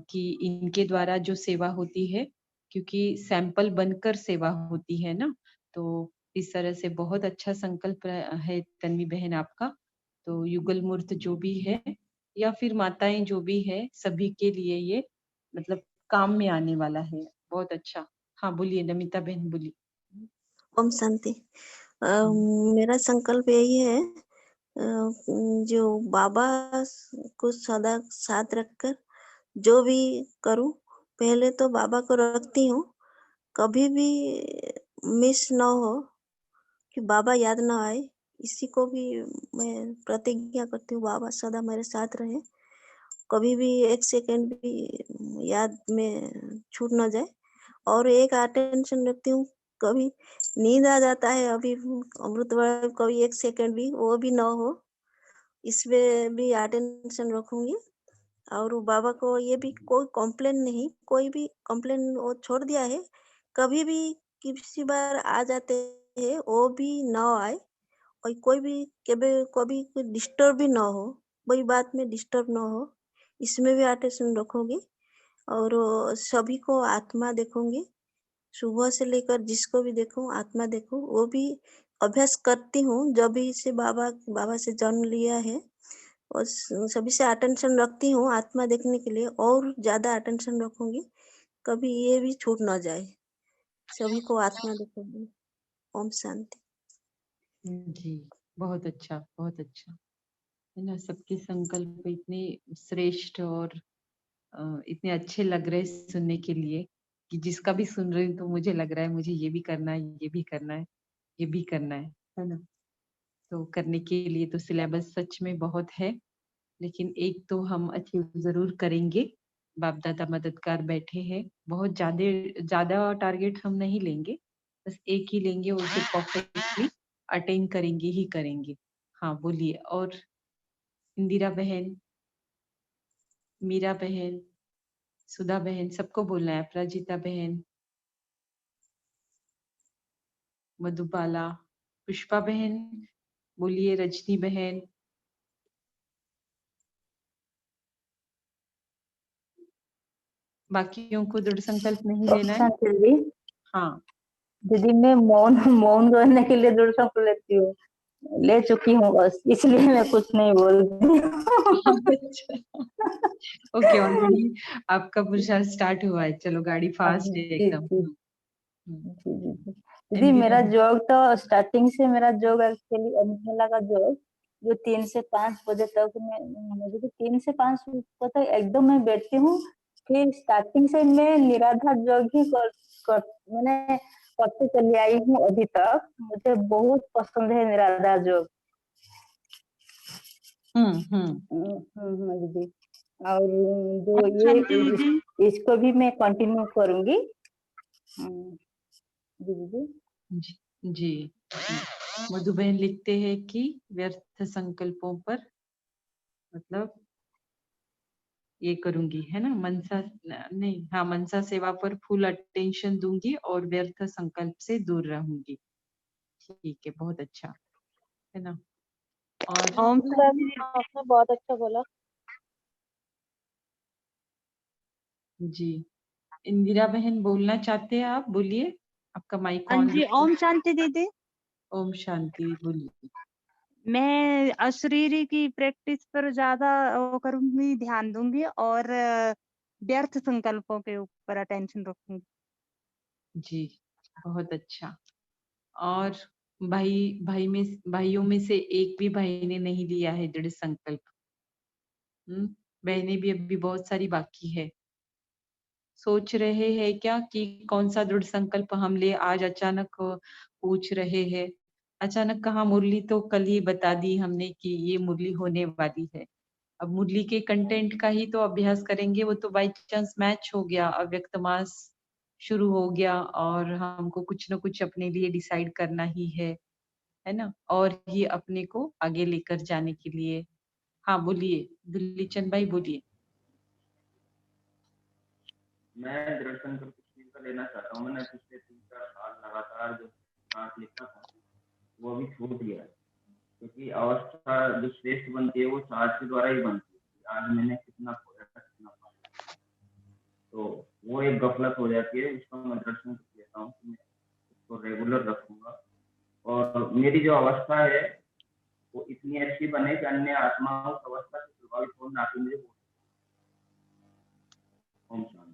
कि इनके द्वारा जो सेवा होती है, क्योंकि सैंपल बनकर सेवा होती है ना। तो इस तरह से बहुत अच्छा संकल्प है तन्वी बहन आपका। तो युगल मूर्त जो भी है या फिर माताएं जो भी है, सभी के लिए ये मतलब काम में आने वाला है। बहुत अच्छा। हाँ बोलिए नमिता बहन बोलिए।
ओम शांति। मेरा संकल्प यही है, जो बाबा को सदा साथ रखकर जो भी करूं, पहले तो बाबा को रखती हूँ, कभी भी मिस ना हो कि बाबा याद ना आए। इसी को भी मैं प्रतिज्ञा करती हूँ, बाबा सदा मेरे साथ रहे, कभी भी एक सेकंड भी याद में छूट ना जाए। और एक अटेंशन रखती हूँ, कभी नींद आ जाता है अभी अमृत वेला, कभी एक सेकंड भी वो भी ना हो, इसमें भी अटेंशन रखूंगी। और बाबा को ये भी कोई कंप्लेन नहीं, कोई भी कंप्लेन वो छोड़ दिया है, कभी भी किसी बार आ जाते हैं वो भी ना आए, और कोई भी कभी डिस्टर्ब भी ना हो, कोई बात में डिस्टर्ब ना हो, इसमें भी अटेंशन रखूंगी। और सभी को आत्मा देखूंगी, सुबह से लेकर जिसको भी देखूं आत्मा देखूं, वो भी अभ्यास करती हूँ जब भी से बाबा से जन्म लिया है। और सभी से अटेंशन रखती हूँ आत्मा देखने के लिए, और ज्यादा अटेंशन रखूंगी, कभी ये भी छूट ना जाए, सभी को आत्मा देखूंगी। ओम शांति।
जी, बहुत अच्छा, बहुत अच्छा। है ना, सबके संकल्प इतने श्रेष्ठ और इतने अच्छे लग रहे हैं सुनने के लिए कि जिसका भी सुन रही हूँ तो मुझे लग रहा है मुझे ये भी करना है, ये भी करना है, ये भी करना है ना? तो करने के लिए तो सिलेबस सच में बहुत है, लेकिन एक तो हम अचीव ज़रूर करेंगे। बाप-दादा मददगार बैठे हैं, बहुत ज़्यादा टारगेट हम नहीं लेंगे, बस एक ही लेंगे और उसे परफेक्टली अटेन करेंगे ही करेंगे। हाँ, बोलिए और इंदिरा बहन, मीरा बहन, सुधा बहन सबको बोलना है, अपराजिता बहन, मधुबाला, पुष्पा बहन, बोलिए रजनी बहन। बाकियों को दृढ़ संकल्प नहीं लेना है?
शांति दीदी,
हाँ।
दीदी मैं मौन मौन रहने के लिए दृढ़ संकल्प लेती हूँ, ले चुकी हूँ बस, इसलिए मैं कुछ नहीं बोलती।
ओके, ऑलरेडी आपका पुरुषार्थ स्टार्ट हुआ है, चलो गाड़ी फास्ट है
जी
एकदम।
जी जी जी जी। दीदी
इंदिरा
मेरा
बहन,
जॉब तो स्टार्टिंग से मेरा जॉब एक्चुअली अनमोला का जॉब जो 3 से 5 बजे तक मुझे तो 3 से 5 बजे तक एकदम मैं बैठती हूँ। फिर स्टार्टिंग से मैं निराधार जॉब ही मैंने करते चली आई हूँ अभी तक। मुझे बहुत पसंद है निराधार जॉब। दीदी, और जो ये इसको भी मैं कंटिन्यू करूंगी। जी दीदी।
जी, जी। मधु बहन लिखते हैं कि व्यर्थ संकल्पों पर मतलब ये करूंगी, है ना? मनसा नहीं, हाँ, मनसा सेवा पर फुल अटेंशन दूंगी और व्यर्थ संकल्प से दूर रहूंगी। ठीक है, बहुत अच्छा, है ना? और
हाँ मैम, आपने बहुत अच्छा बोला।
जी, इंदिरा बहन बोलना चाहते हैं आप? बोलिए, आपका माइक
हाँ
ऑन
जी,
रखिए।
ओम शांति दीदी।
ओम शांति, बोलिए।
मैं अशरीरी की प्रैक्टिस पर ज्यादा वो करूंगी, ध्यान दूंगी और व्यर्थ संकल्पों के ऊपर अटेंशन रखूंगी।
जी, बहुत अच्छा। और भाइयों में से एक भी भाई ने नहीं लिया है दृढ़ संकल्प। बहनें भी अभी बहुत सारी बाकी है। सोच रहे हैं क्या कि कौन सा दृढ़ संकल्प हम ले? आज अचानक पूछ रहे हैं। अचानक कहाँ, मुरली तो कल ही बता दी हमने कि ये मुरली होने वाली है। अब मुरली के कंटेंट का ही तो अभ्यास करेंगे, वो तो बाई चांस मैच हो गया, अव्यक्त मास शुरू हो गया और हमको कुछ न कुछ अपने लिए डिसाइड करना ही है ना? और ये अपने को आगे लेकर जाने के लिए। हाँ, बोलिए दिल्ली चंद भाई, बोलिए।
मैं दृढ़ संकल्प इस चीज का लेना चाहता हूँ। मैंने पिछले 3-4 साल लगातार जो सांस लिखा था वो अभी छूट गया है, क्योंकि अवस्था जो श्रेष्ठ बनती है वो सांस के द्वारा ही बनती है। आज मैंने कितना खोया था, कितना पाया, तो वो एक गफलत हो जाती है। उसका मैं दृढ़ संकल्प लेता हूँ कि मैं उसको रेगुलर रखूंगा और मेरी जो अवस्था है वो इतनी अच्छी बने कि अन्य आत्मा उस अवस्था से प्रभावित हो, ना कि मुझे। ओम शांति।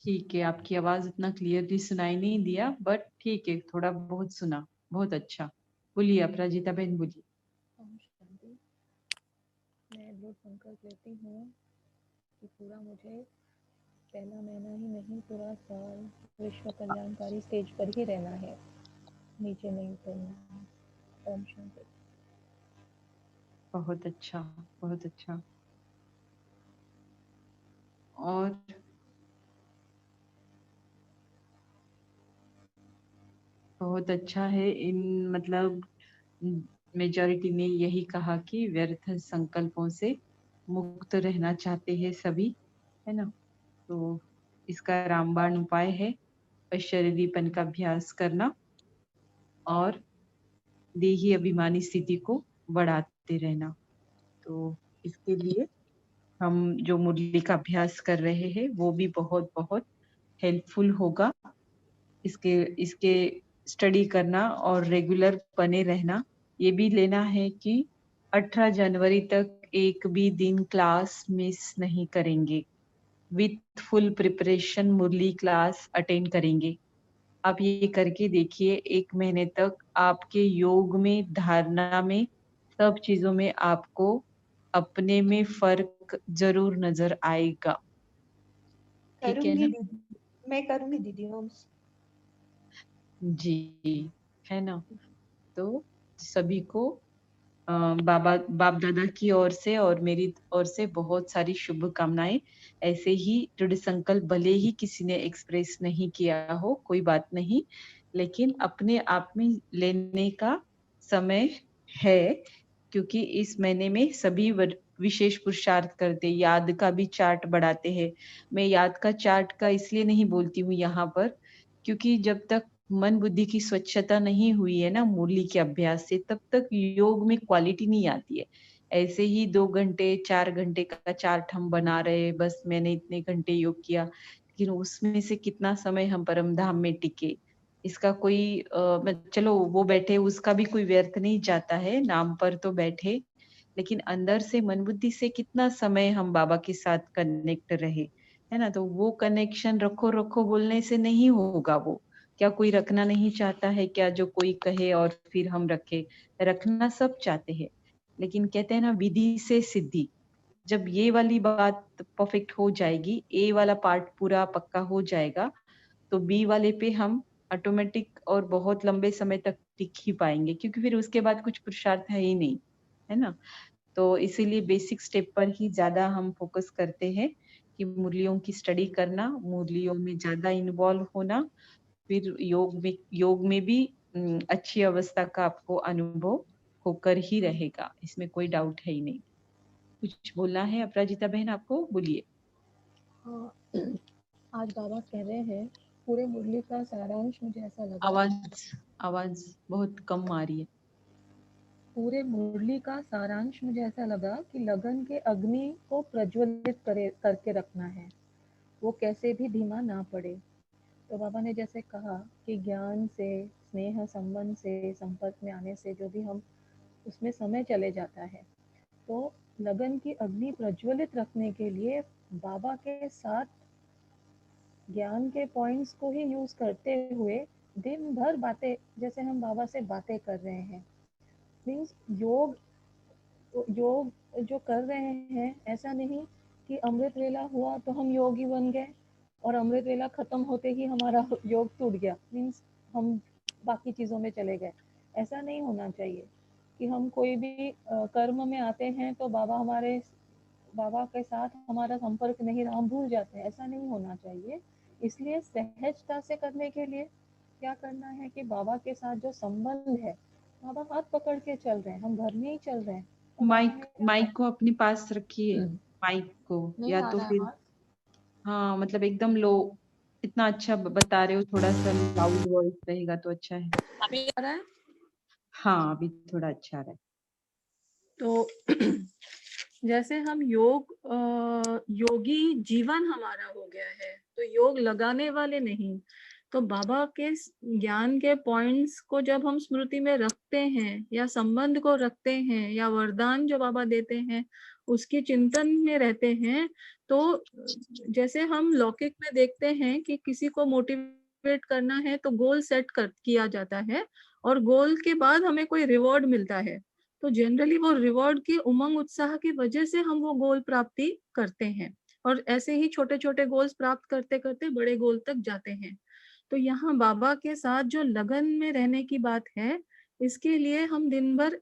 ठीक है, आपकी आवाज इतना क्लियरली सुनाई नहीं दिया, बट ठीक है, थोड़ा बहुत सुना। बहुत अच्छा, बोलिए अपराजिता बहन, बोलिए।
ओम शांति। मैं दृढ़ संकल्प लेती हूँ कि पूरा मुझे पहला महीना ही नहीं, पूरा साल विश्व कल्याणकारी स्टेज पर ही रहना है, नीचे नहीं उतरना है। ओम शांति।
बहुत अच्छा, बहुत अच्छा। और बहुत अच्छा है। इन मतलब मेजॉरिटी ने यही कहा कि व्यर्थ संकल्पों से मुक्त रहना चाहते हैं सभी, है ना? तो इसका रामबाण उपाय है अशरीरीपन का अभ्यास करना और देही अभिमानी स्थिति को बढ़ाते रहना। तो इसके लिए हम जो मुरली का अभ्यास कर रहे हैं वो भी बहुत बहुत हेल्पफुल होगा। इसके इसके स्टडी करना और रेगुलर बने रहना। ये भी लेना है कि 18 जनवरी तक एक भी दिन क्लास मिस नहीं करेंगे। With full preparation Murli class attend करेंगे। आप ये करके देखिए, 1 महीने तक आपके योग में, धारणा में, सब चीजों में आपको अपने में फर्क जरूर नजर आएगा। ठीक है
करूंगी
ना?
दीदी, मैं करूंगी दीदी ओम।
जी, है ना? तो सभी को बाबा बाप दादा की ओर से और मेरी ओर से बहुत सारी शुभकामनाएं। ऐसे ही दृढ़ संकल्प भले ही किसी ने एक्सप्रेस नहीं किया हो, कोई बात नहीं, लेकिन अपने आप में लेने का समय है, क्योंकि इस महीने में सभी विशेष पुरुषार्थ करते, याद का भी चार्ट बढ़ाते हैं। मैं याद का चार्ट का इसलिए नहीं बोलती हूँ यहाँ पर, क्योंकि जब तक मन बुद्धि की स्वच्छता नहीं हुई है ना मुरली के अभ्यास से, तब तक योग में क्वालिटी नहीं आती है। ऐसे ही 2 घंटे 4 घंटे का चार्ट हम बना रहे, बस मैंने इतने घंटे योग किया, लेकिन उसमें से कितना समय हम परम धाम में टिके, इसका कोई चलो वो बैठे, उसका भी कोई व्यर्थ नहीं जाता है, नाम पर तो बैठे, लेकिन अंदर से मन बुद्धि से कितना समय हम बाबा के साथ कनेक्ट रहे, है ना? तो वो कनेक्शन रखो रखो बोलने से नहीं होगा। वो क्या कोई रखना नहीं चाहता है क्या, जो कोई कहे और फिर हम रखे? रखना सब चाहते हैं, लेकिन कहते हैं ना विधि से सिद्धि। जब ये वाली बात परफेक्ट हो जाएगी, ए वाला पार्ट पूरा पक्का हो जाएगा, तो बी वाले पे हम ऑटोमेटिक और बहुत लंबे समय तक टिक ही पाएंगे, क्योंकि फिर उसके बाद कुछ पुरुषार्थ है ही नहीं, है ना? तो इसीलिए बेसिक स्टेप पर ही ज्यादा हम फोकस करते हैं कि मुरलियों की स्टडी करना, मुरलियों में ज्यादा इन्वॉल्व होना, फिर योग में भी अच्छी अवस्था का आपको अनुभव होकर ही रहेगा, इसमें कोई डाउट है ही नहीं। कुछ बोलना है अपराजिता बहन आपको? बोलिए।
हाँ, आज बाबा कह रहे हैं पूरे मुरली का सारांश मुझे ऐसा लगा,
आवाज बहुत कम आ रही है।
पूरे मुरली का सारांश मुझे ऐसा लगा कि लगन के अग्नि को प्रज्वलित करके रखना है, वो कैसे भी धीमा ना पड़े। तो बाबा ने जैसे कहा कि ज्ञान से, स्नेह संबंध से, संपर्क में आने से जो भी हम उसमें समय चले जाता है, तो लगन की अग्नि प्रज्वलित रखने के लिए बाबा के साथ ज्ञान के पॉइंट्स को ही यूज करते हुए दिन भर बातें, जैसे हम बाबा से बातें कर रहे हैं, मीन्स योग जो कर रहे हैं, ऐसा नहीं कि अमृत वेला हुआ तो हम योगी बन गए और अमृत वेला खत्म होते ही हमारा योग टूट गया, मीन्स हम बाकी चीजों में चले गए। ऐसा नहीं होना चाहिए कि हम कोई भी कर्म में आते हैं तो बाबा के साथ हमारा संपर्क नहीं रहा, हम भूल जाते हैं, ऐसा नहीं होना चाहिए। इसलिए सहजता से करने के लिए क्या करना है कि बाबा के साथ जो संबंध है, बाबा हाथ पकड़ के चल रहे हैं, हम घर में ही चल रहे हैं, तो
माइक को अपने पास रखिए, माइक को,
नहीं
या
आ
तो
रहा है
फिर
आवाज?
हाँ मतलब एकदम लो, इतना अच्छा बता रहे हो, थोड़ा सा लाउड वॉइस रहेगा तो अच्छा है।
अभी आ रहा है?
हाँ अभी थोड़ा अच्छा आ रहा है।
तो जैसे हम योगी जीवन हमारा हो गया है, तो योग लगाने वाले नहीं, तो बाबा के ज्ञान के पॉइंट्स को जब हम स्मृति में रखते हैं या संबंध को रखते हैं या वरदान जो बाबा देते हैं उसके चिंतन में रहते हैं, तो जैसे हम लौकिक में देखते हैं कि किसी को मोटिवेट करना है तो गोल सेट किया जाता है और गोल के बाद हमें कोई रिवॉर्ड मिलता है, तो जनरली वो रिवॉर्ड की उमंग उत्साह की वजह से हम वो गोल प्राप्ति करते हैं और ऐसे ही छोटे छोटे गोल्स प्राप्त करते करते बड़े गोल तक जाते हैं। तो यहाँ बाबा के साथ जो लगन में रहने की बात है, इसके लिए हम दिन भर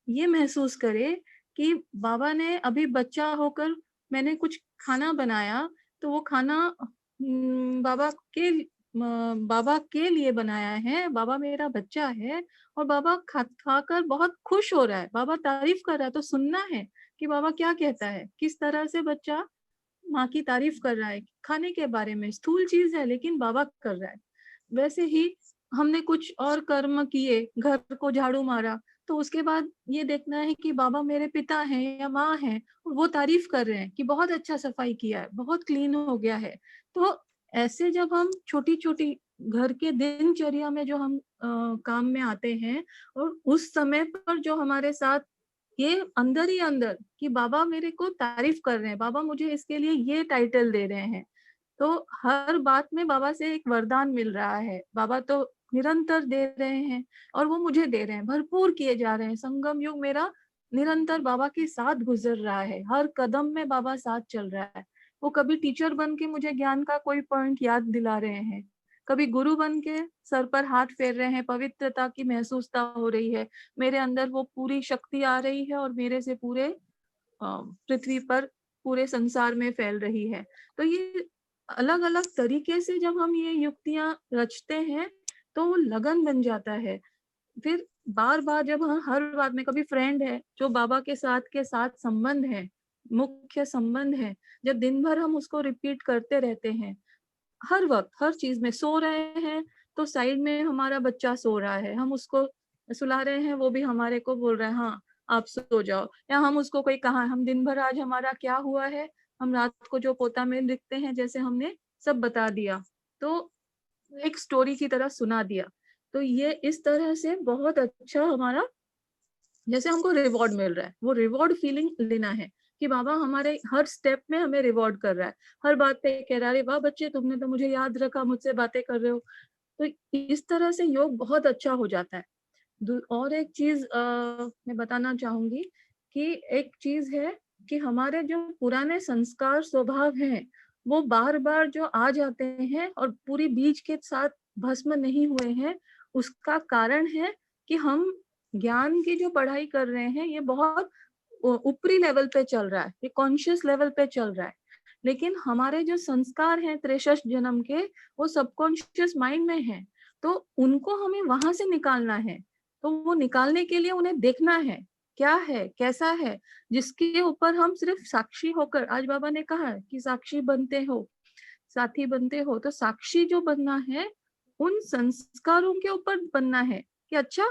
ये महसूस करें कि बाबा ने अभी बच्चा होकर मैंने कुछ खाना बनाया, तो वो खाना बाबा के लिए बनाया है, बाबा मेरा बच्चा है और बाबा खाकर बहुत खुश हो रहा है, बाबा तारीफ कर रहा है, तो सुनना है कि बाबा क्या कहता है, किस तरह से बच्चा माँ की तारीफ कर रहा है खाने के बारे में, स्थूल चीज है लेकिन बाबा कर रहा है। वैसे ही हमने कुछ और कर्म किए, घर को झाड़ू मारा, तो उसके बाद ये देखना है कि बाबा मेरे पिता हैं या माँ हैं, वो तारीफ कर रहे हैं कि बहुत अच्छा सफाई किया है, बहुत क्लीन हो गया है। तो ऐसे जब हम छोटी छोटी घर के दिनचर्या में जो हम काम में आते हैं और उस समय पर जो हमारे साथ ये अंदर ही अंदर कि बाबा मेरे को तारीफ कर रहे हैं, बाबा मुझे इसके लिए ये टाइटल दे रहे हैं, तो हर बात में बाबा से एक वरदान मिल रहा है, बाबा तो निरंतर दे रहे हैं और वो मुझे दे रहे हैं, भरपूर किए जा रहे हैं, संगम युग मेरा
निरंतर बाबा के साथ गुजर रहा है, हर कदम में बाबा साथ चल रहा है। वो कभी टीचर बन के मुझे ज्ञान का कोई पॉइंट याद दिला रहे हैं, कभी गुरु बन के सर पर हाथ फेर रहे हैं, पवित्रता की महसूसता हो रही है, मेरे अंदर वो पूरी शक्ति आ रही है और मेरे से पूरे पृथ्वी पर पूरे संसार में फैल रही है। तो ये अलग अलग तरीके से जब हम ये युक्तियां रचते हैं तो वो लगन बन जाता है। फिर बार बार जब हम हर बात में, कभी फ्रेंड है जो बाबा के साथ संबंध है, मुख्य संबंध है, जब दिन भर हम उसको रिपीट करते रहते हैं, हर वक्त हर चीज में, सो रहे हैं तो साइड में हमारा बच्चा सो रहा है, हम उसको सुला रहे हैं, वो भी हमारे को बोल रहा है हाँ आप सो जाओ, या हम उसको कोई कहा, हम दिन भर आज हमारा क्या हुआ है, हम रात को जो पोता में लिखते हैं जैसे हमने सब बता दिया, तो एक स्टोरी की तरह सुना दिया। तो ये इस तरह से बहुत अच्छा हमारा, जैसे हमको रिवॉर्ड मिल रहा है, वो रिवॉर्ड फीलिंग लेना है कि बाबा हमारे हर स्टेप में हमें रिवॉर्ड कर रहा है, हर बात पे कह रहा है वाह बच्चे तुमने तो मुझे याद रखा, मुझसे बातें कर रहे हो। तो इस तरह से योग बहुत अच्छा हो जाता है। और एक चीज मैं बताना चाहूंगी कि एक चीज है कि हमारे जो पुराने संस्कार स्वभाव हैं वो बार बार जो आ जाते हैं और पूरी बीज के साथ भस्म नहीं हुए हैं, उसका कारण है कि हम ज्ञान की जो पढ़ाई कर रहे हैं ये बहुत ऊपरी लेवल पे चल रहा है, ये कॉन्शियस लेवल पे चल रहा है, लेकिन हमारे जो संस्कार हैं 63 जन्म के वो सबकॉन्शियस माइंड में हैं, तो उनको हमें वहां से निकालना है। तो वो निकालने के लिए उन्हें देखना है क्या है कैसा है, जिसके ऊपर हम सिर्फ साक्षी होकर, आज बाबा ने कहा है कि साक्षी बनते हो साथी बनते हो, तो साक्षी जो बनना है उन संस्कारों के ऊपर बनना है कि अच्छा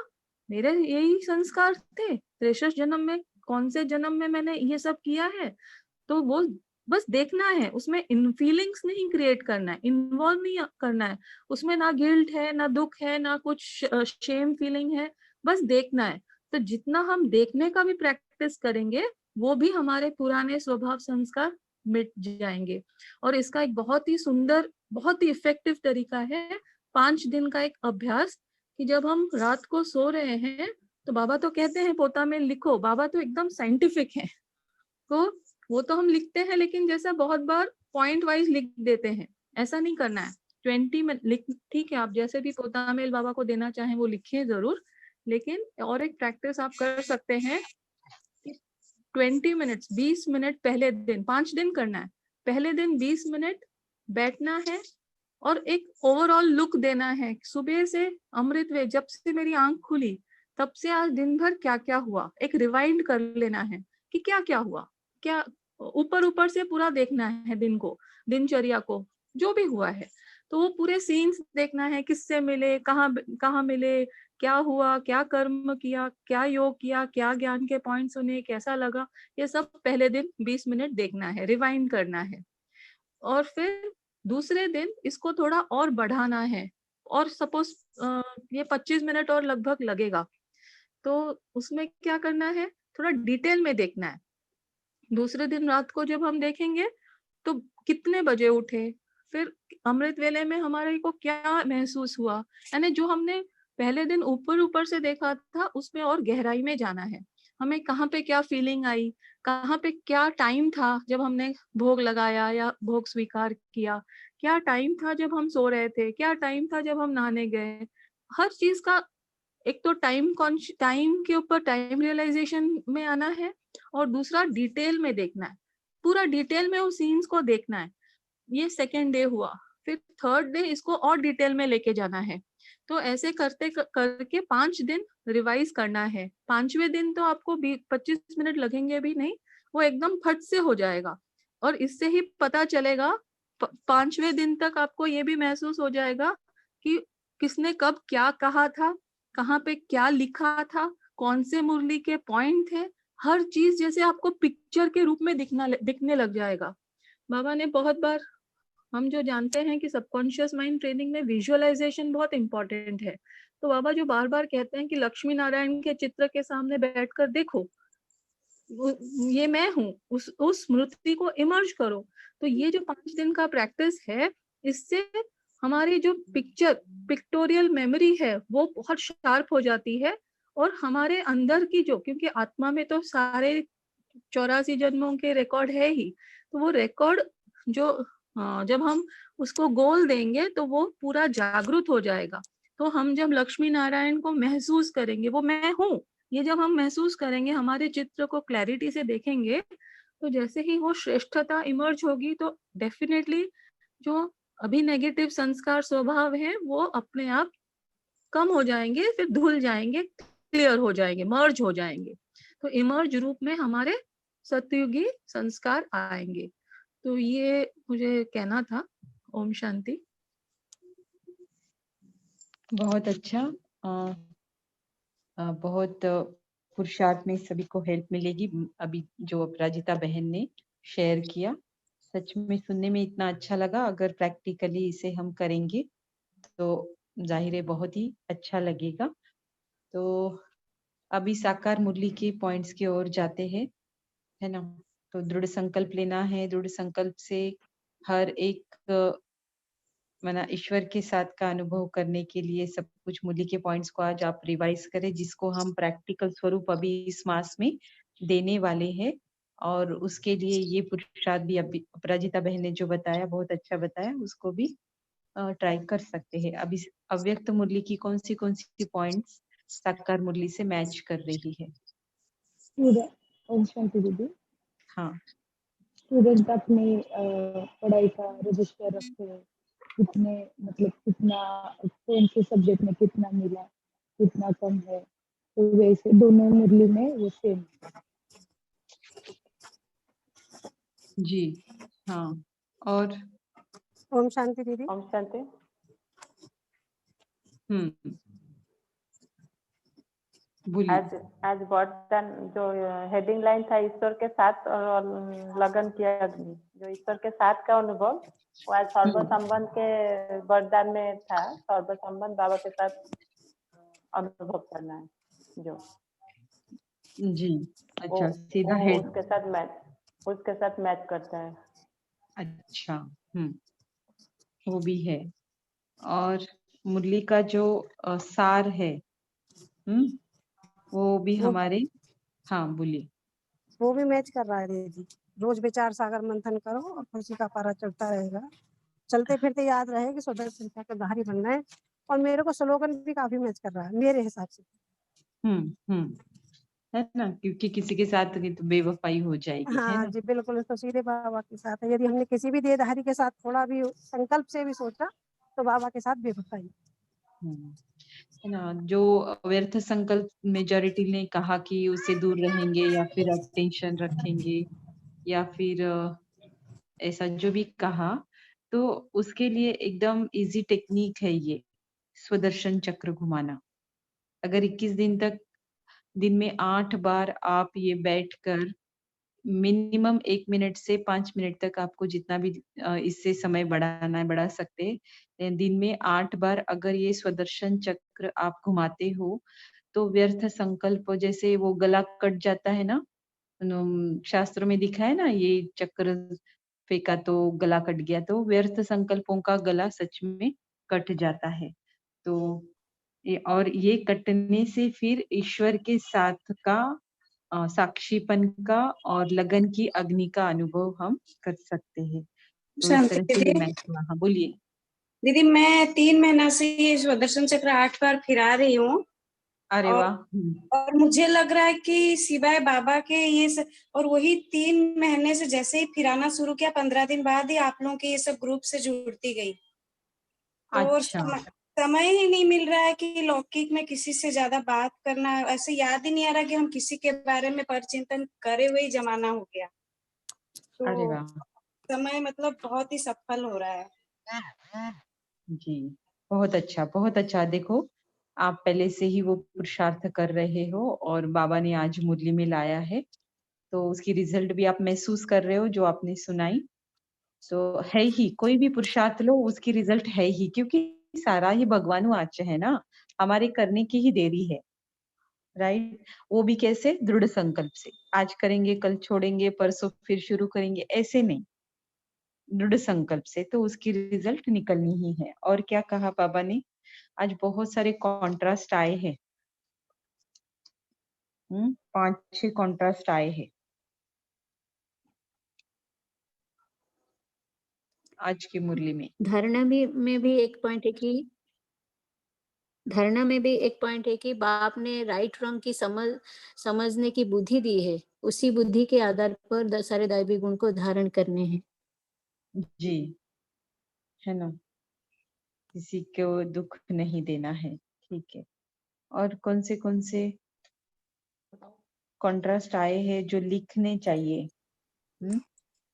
मेरे यही संस्कार थे 63 जन्म में, कौन से जन्म में मैंने ये सब किया है, तो वो बस देखना है, उसमें इन फीलिंग्स नहीं क्रिएट करना है, इन्वॉल्व नहीं करना है, उसमें ना गिल्ट है ना दुख है ना कुछ शेम फीलिंग है, बस देखना है। तो जितना हम देखने का भी प्रैक्टिस करेंगे वो भी हमारे पुराने स्वभाव संस्कार मिट जाएंगे। और इसका एक बहुत ही सुंदर बहुत ही इफेक्टिव तरीका है 5 दिन का एक अभ्यास, कि जब हम रात को सो रहे हैं तो बाबा तो कहते हैं पोता में लिखो, बाबा तो एकदम साइंटिफिक है, तो वो तो हम लिखते हैं लेकिन जैसा बहुत बार पॉइंट वाइज लिख देते हैं, ऐसा नहीं करना है। 20 में लिख, ठीक है आप जैसे भी पोता मेल बाबा को देना चाहें वो लिखिए जरूर, लेकिन और एक प्रैक्टिस आप कर सकते हैं 20 मिनट्स 20 मिनट पहले दिन, 5 दिन करना है, पहले दिन 20 मिनट बैठना है और एक ओवरऑल लुक देना है, सुबह से अमृत वे जब से मेरी आंख खुली तब से आज दिन भर क्या क्या हुआ, एक रिवाइंड कर लेना है कि क्या क्या हुआ, क्या ऊपर ऊपर से पूरा देखना है दिन को, दिनचर्या को जो भी हुआ है, तो वो पूरे सीन्स देखना है, किससे मिले, कहाँ मिले, क्या हुआ, क्या कर्म किया, क्या योग किया, क्या ज्ञान के पॉइंट सुने, कैसा लगा, ये सब पहले दिन 20 मिनट देखना है, रिवाइंड करना है। और फिर दूसरे दिन इसको थोड़ा और बढ़ाना है, और सपोज ये 25 मिनट और लगभग लगेगा, तो उसमें क्या करना है, थोड़ा डिटेल में देखना है। दूसरे दिन रात को जब हम देखेंगे तो कितने बजे उठे, फिर अमृत वेले में हमारे को क्या महसूस हुआ, यानी जो हमने पहले दिन ऊपर ऊपर से देखा था उसमें और गहराई में जाना है, हमें कहाँ पे क्या फीलिंग आई, कहाँ पे क्या टाइम था जब हमने भोग लगाया या भोग स्वीकार किया, क्या टाइम था जब हम सो रहे थे, क्या टाइम था जब हम नहाने गए, हर चीज का एक तो टाइम के ऊपर टाइम रियलाइजेशन में आना है, और दूसरा डिटेल में देखना है, पूरा डिटेल में उस सीन्स को देखना है। ये सेकेंड डे हुआ, फिर थर्ड डे इसको और डिटेल में लेके जाना है। तो ऐसे करते करके 5 दिन रिवाइज करना है। 5वें दिन तो आपको 25 मिनट लगेंगे भी नहीं, वो एकदम फट से हो जाएगा, और इससे ही पता चलेगा 5वें दिन तक आपको ये भी महसूस हो जाएगा कि किसने कब क्या कहा था, कहाँ पे क्या लिखा था, कौन से मुरली के पॉइंट थे, हर चीज जैसे आपको पिक्चर के रूप में दिखने लग जाएगा। बाबा ने बहुत बार, हम जो जानते हैं कि सबकॉन्शियस माइंड ट्रेनिंग में विजुअलाइजेशन बहुत इंपॉर्टेंट है, तो बाबा जो बार बार कहते हैं कि लक्ष्मी नारायण के चित्र के सामने बैठकर देखो, ये मैं हूँ, उस स्मृति को इमर्ज करो। तो ये जो 5 दिन का प्रैक्टिस है, इससे हमारी जो पिक्टोरियल मेमोरी है वो बहुत शार्प हो जाती है, और हमारे अंदर की जो, क्योंकि आत्मा में तो सारे 84 जन्मों के रिकॉर्ड है ही, तो वो रिकॉर्ड जो जब हम उसको गोल देंगे तो वो पूरा जागृत हो जाएगा। तो हम जब लक्ष्मी नारायण को महसूस करेंगे, वो मैं हूँ, ये जब हम महसूस करेंगे, हमारे चित्र को क्लैरिटी से देखेंगे, तो जैसे ही वो श्रेष्ठता इमर्ज होगी तो डेफिनेटली जो अभी नेगेटिव संस्कार स्वभाव है वो अपने आप कम हो जाएंगे, फिर धुल जाएंगे, क्लियर हो जाएंगे, मर्ज हो जाएंगे। तो इमर्ज रूप में हमारे सतयुगी संस्कार आएंगे। तो ये मुझे कहना था। ओम शांति।
बहुत अच्छा। बहुत पुरुषार्थ में सभी को हेल्प मिलेगी। अभी जो अपराजिता बहन ने शेयर किया, सच में सुनने में इतना अच्छा लगा। अगर प्रैक्टिकली इसे हम करेंगे तो जाहिर है बहुत ही अच्छा लगेगा। तो अभी साकार मुरली के पॉइंट्स की ओर जाते हैं, है ना। तो दृढ़ संकल्प लेना है। दृढ़ संकल्प से हर एक माना ईश्वर के साथ का अनुभव करने के लिए सब कुछ मुरली के पॉइंट्स को आज आप रिवाइज करें, जिसको हम प्रैक्टिकल स्वरूप अभी इस मास में देने वाले हैं। और उसके लिए ये पुरुषार्थ भी अभी अपराजिता बहन ने जो बताया, बहुत अच्छा बताया, उसको भी ट्राई कर सकते हैं। अभी अव्यक्त मुरली की कौन सी पॉइंट्स साकार मुरली से मैच कर रही है?
ओम शांति दीदी।
हाँ,
स्टूडेंट अपने पढ़ाई का रजिस्टर रखे, कितने मतलब कितना कौन से सब्जेक्ट में कितना मिला, कितना कम है, तो वैसे दोनों मुरली में वो सेम।
जी हाँ। और
ओम शांति दीदी।
ओम शांति।
बोलिए।
आज वरदान जो हेडिंग लाइन था, ईश्वर के साथ और लगन की अग्नि, जो ईश्वर के साथ का अनुभव वो आज सर्व संबंध के वरदान में था। सर्व संबंध बाबा के साथ अनुभव करना है जो
जी अच्छा, सीधा
वो
हेड।
उसके साथ मैच करता है।
अच्छा, वो भी है। और मुरली का जो सार है, वो भी हमारे, हाँ बोलिए।
वो भी मैच कर रहा है दीदी। रोज विचार सागर मंथन करो और खुशी का पारा चढ़ता रहेगा। चलते फिरते याद रहे कि स्वदर्शन संख्या के धारी बनना है। और मेरे को स्लोगन भी काफी मैच कर रहा है मेरे हिसाब से।
है ना, क्योंकि किसी के साथ तो बेवफाई हो जाएगी, है
हाँ
ना।
जी बिल्कुल, तो सीधे बाबा के साथ है। यदि हमने किसी भी देहधारी के साथ थोड़ा भी संकल्प से भी सोचा तो बाबा के साथ बेवफाई।
है ना। जो व्यर्थ संकल्प मेजॉरिटी ने कहा कि उससे दूर रहेंगे या फिर अटेंशन रखेंगे या फिर ऐसा जो भी कहा, तो उसके लिए एकदम इजी टेक्निक है ये स्वदर्शन चक्र घुमाना। अगर 21 दिन तक दिन में 8 बार आप ये बैठकर मिनिमम 1 मिनट से 5 मिनट तक आपको जितना भी इससे समय बढ़ाना है बढ़ा सकते हैं। दिन में 8 बार अगर ये स्वदर्शन चक्र आप घुमाते हो तो व्यर्थ संकल्प, जैसे वो गला कट जाता है ना, शास्त्रों में दिखा है ना, ये चक्र फेंका तो गला कट गया, तो व्यर्थ संकल्पों का गला सच में कट जाता है। तो और ये कटने से फिर ईश्वर के साथ का साक्षीपन का और लगन की अग्नि का अनुभव हम कर सकते हैं। तो इस
शांति
तरह से ये
दीदी।
मैच हुआ। हाँ बोलिए।
दीदी मैं 3 महीना से ये स्वदर्शन चक्र 8 बार फिरा रही हूँ।
अरे वाह।
और मुझे लग रहा है कि सिवाय बाबा के ये और वही 3 महीने से जैसे ही फिराना शुरू किया, 15 दिन बाद ही आप लोगों के ये सब ग्रुप से जुड़ती गई। तो और समय ही नहीं मिल रहा है कि लौकिक में किसी से ज्यादा बात करना, ऐसे याद ही नहीं आ रहा कि हम किसी के बारे में परिचिंतन करे हुए ही जमाना हो गया।
अरे
तो
वाह
समय मतलब बहुत ही सफल हो रहा है।
जी, बहुत अच्छा, बहुत अच्छा। देखो आप पहले से ही वो पुरुषार्थ कर रहे हो और बाबा ने आज मुरली में लाया है, तो उसकी रिजल्ट भी आप महसूस कर रहे हो जो आपने सुनाई। तो है ही, कोई भी पुरुषार्थ लो उसकी रिजल्ट है ही, क्योंकि सारा ही भगवान आच है ना, हमारे करने की ही देरी है। राइट। वो भी कैसे? दृढ़ संकल्प से। आज करेंगे, कल छोड़ेंगे, परसों फिर शुरू करेंगे, ऐसे नहीं, दृढ़ संकल्प से तो उसकी रिजल्ट निकलनी ही है। और क्या कहा बाबा ने? आज बहुत सारे कॉन्ट्रास्ट आए हैं। 5-6 कॉन्ट्रास्ट आए हैं आज की मुरली में।
धारणा में भी एक पॉइंट है कि बाप ने राइट रॉन्ग की समझने की बुद्धि दी है, उसी बुद्धि के आधार पर सारे दैवी गुण को धारण करने हैं।
जी, है ना, किसी को दुख नहीं देना है। ठीक है, और कौन से कॉन्ट्रास्ट आए हैं जो लिखने चाहिए?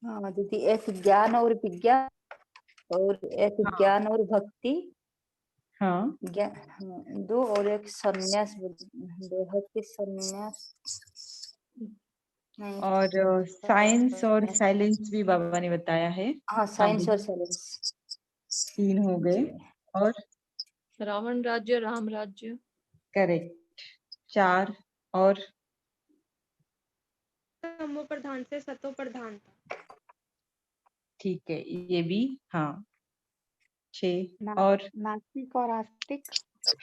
हाँ दीदी, एक ज्ञान और विज्ञान और एक ज्ञान और भक्ति।
हाँ,
दो और एक संन्यास, देह के संन्यास नहीं,
और साइंस और साइलेंस भी बाबा ने बताया है।
हाँ साइंस और साइलेंस
3 हो गए। और
रावण राज्य, राम राज्य।
करेक्ट, 4। और
तमो प्रधान से सतो प्रधान।
ठीक है, ये भी हाँ 6। और
नास्तिक और आस्तिक।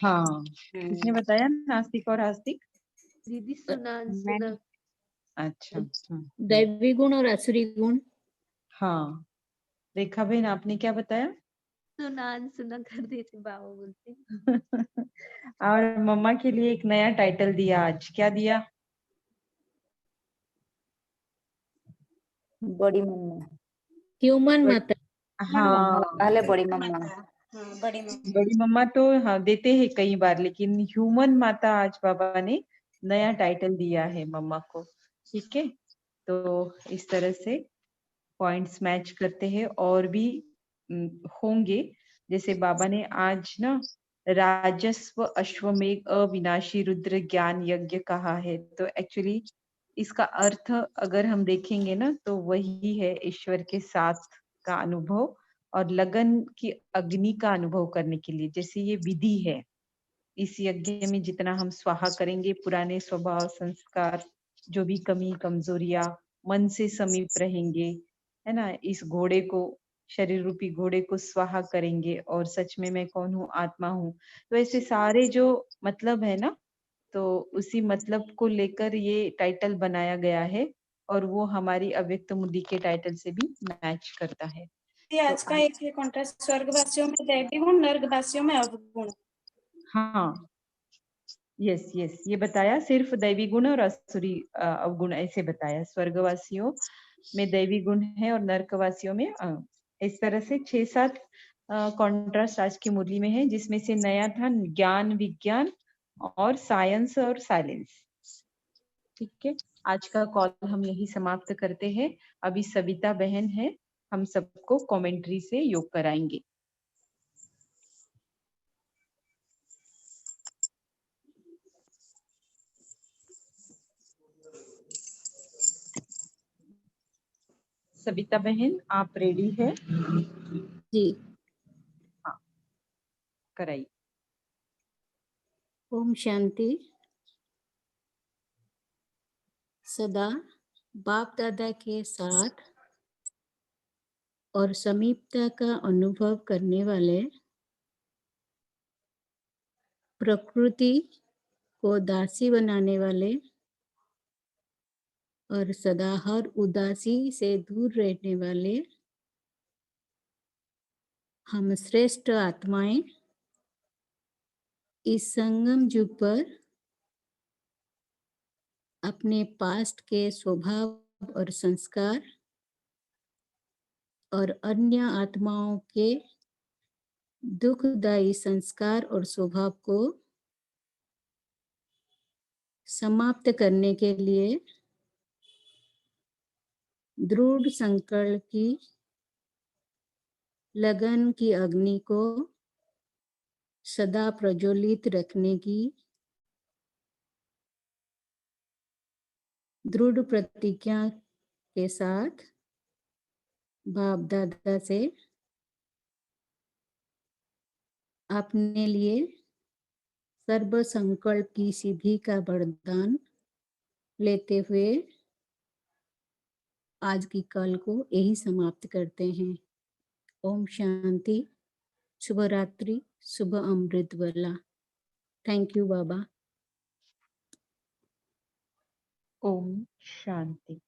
हाँ, किसने बताया नास्तिक और आस्तिक?
दीदी सुना।
अच्छा,
दैवी गुण और आसुरी गुण।
हाँ, रेखा बहन आपने क्या बताया?
सुना कर देते बाबा बोलते।
और मम्मा के लिए एक नया टाइटल दिया आज, क्या दिया?
बड़ी मम्मा,
ह्यूमन माता।
हाँ,
पहले बड़ी मम्मा,
बड़ी मम्मा तो हाँ देते हैं कई बार, लेकिन ह्यूमन माता आज बाबा ने नया टाइटल दिया है मम्मा को। ठीक है, तो इस तरह से पॉइंट्स मैच करते हैं और भी होंगे। जैसे बाबा ने आज ना राजस्व अश्वमेघ अविनाशी रुद्र ज्ञान यज्ञ कहा है, तो एक्चुअली इसका अर्थ अगर हम देखेंगे ना तो वही है ईश्वर के साथ का अनुभव और लगन की अग्नि का अनुभव करने के लिए। जैसे ये विधि है, इस यज्ञ में जितना हम स्वाहा करेंगे, पुराने स्वभाव संस्कार, जो भी कमी कमजोरियां, मन से समीप रहेंगे, है ना, इस घोड़े को, शरीर रूपी घोड़े को स्वाहा करेंगे और सच में मैं कौन हूँ, आत्मा हूँ। तो ऐसे सारे जो मतलब है ना, तो उसी मतलब को लेकर ये टाइटल बनाया गया है और वो हमारी अव्यक्त मुरली के टाइटल से भी मैच करता है।
आज का एक कॉन्ट्रास्ट स्वर्गवासियों में दैवी गुण, नर्कवासियों में अवगुण।
हाँ, यस, ये बताया, सिर्फ दैवी गुण और असुरी अवगुण ऐसे बताया। स्वर्गवासियों में दैवी गुण है और नरकवासियों में इस तरह से 6-7 कॉन्ट्रास्ट आज की मुरली में है, जिसमें से नया था ज्ञान विज्ञान और साइंस और साइलेंस। ठीक है, आज का कॉल हम यही समाप्त करते हैं। अभी सविता बहन है, हम सबको कमेंट्री से योग कराएंगे। सविता बहन आप रेडी है?
जी
हाँ, कराइए।
ओम शांति। सदा बाप दादा के साथ और समीपता का अनुभव करने वाले, प्रकृति को दासी बनाने वाले और सदा हर उदासी से दूर रहने वाले हम श्रेष्ठ आत्माएं इस संगम युग पर अपने पास्ट के स्वभाव और संस्कार और अन्य आत्माओं के दुखदायी संस्कार और स्वभाव को समाप्त करने के लिए दृढ़ संकल्प की लगन की अग्नि को सदा प्रज्वलित रखने की दृढ़ प्रतिज्ञा के साथ बाप दादा से अपने लिए सर्व संकल्प की सिद्धि का वरदान लेते हुए आज की कल को यही समाप्त करते हैं। ओम शांति, शुभ रात्रि, शुभ अमृत वेला। थैंक यू बाबा।
ओम शांति।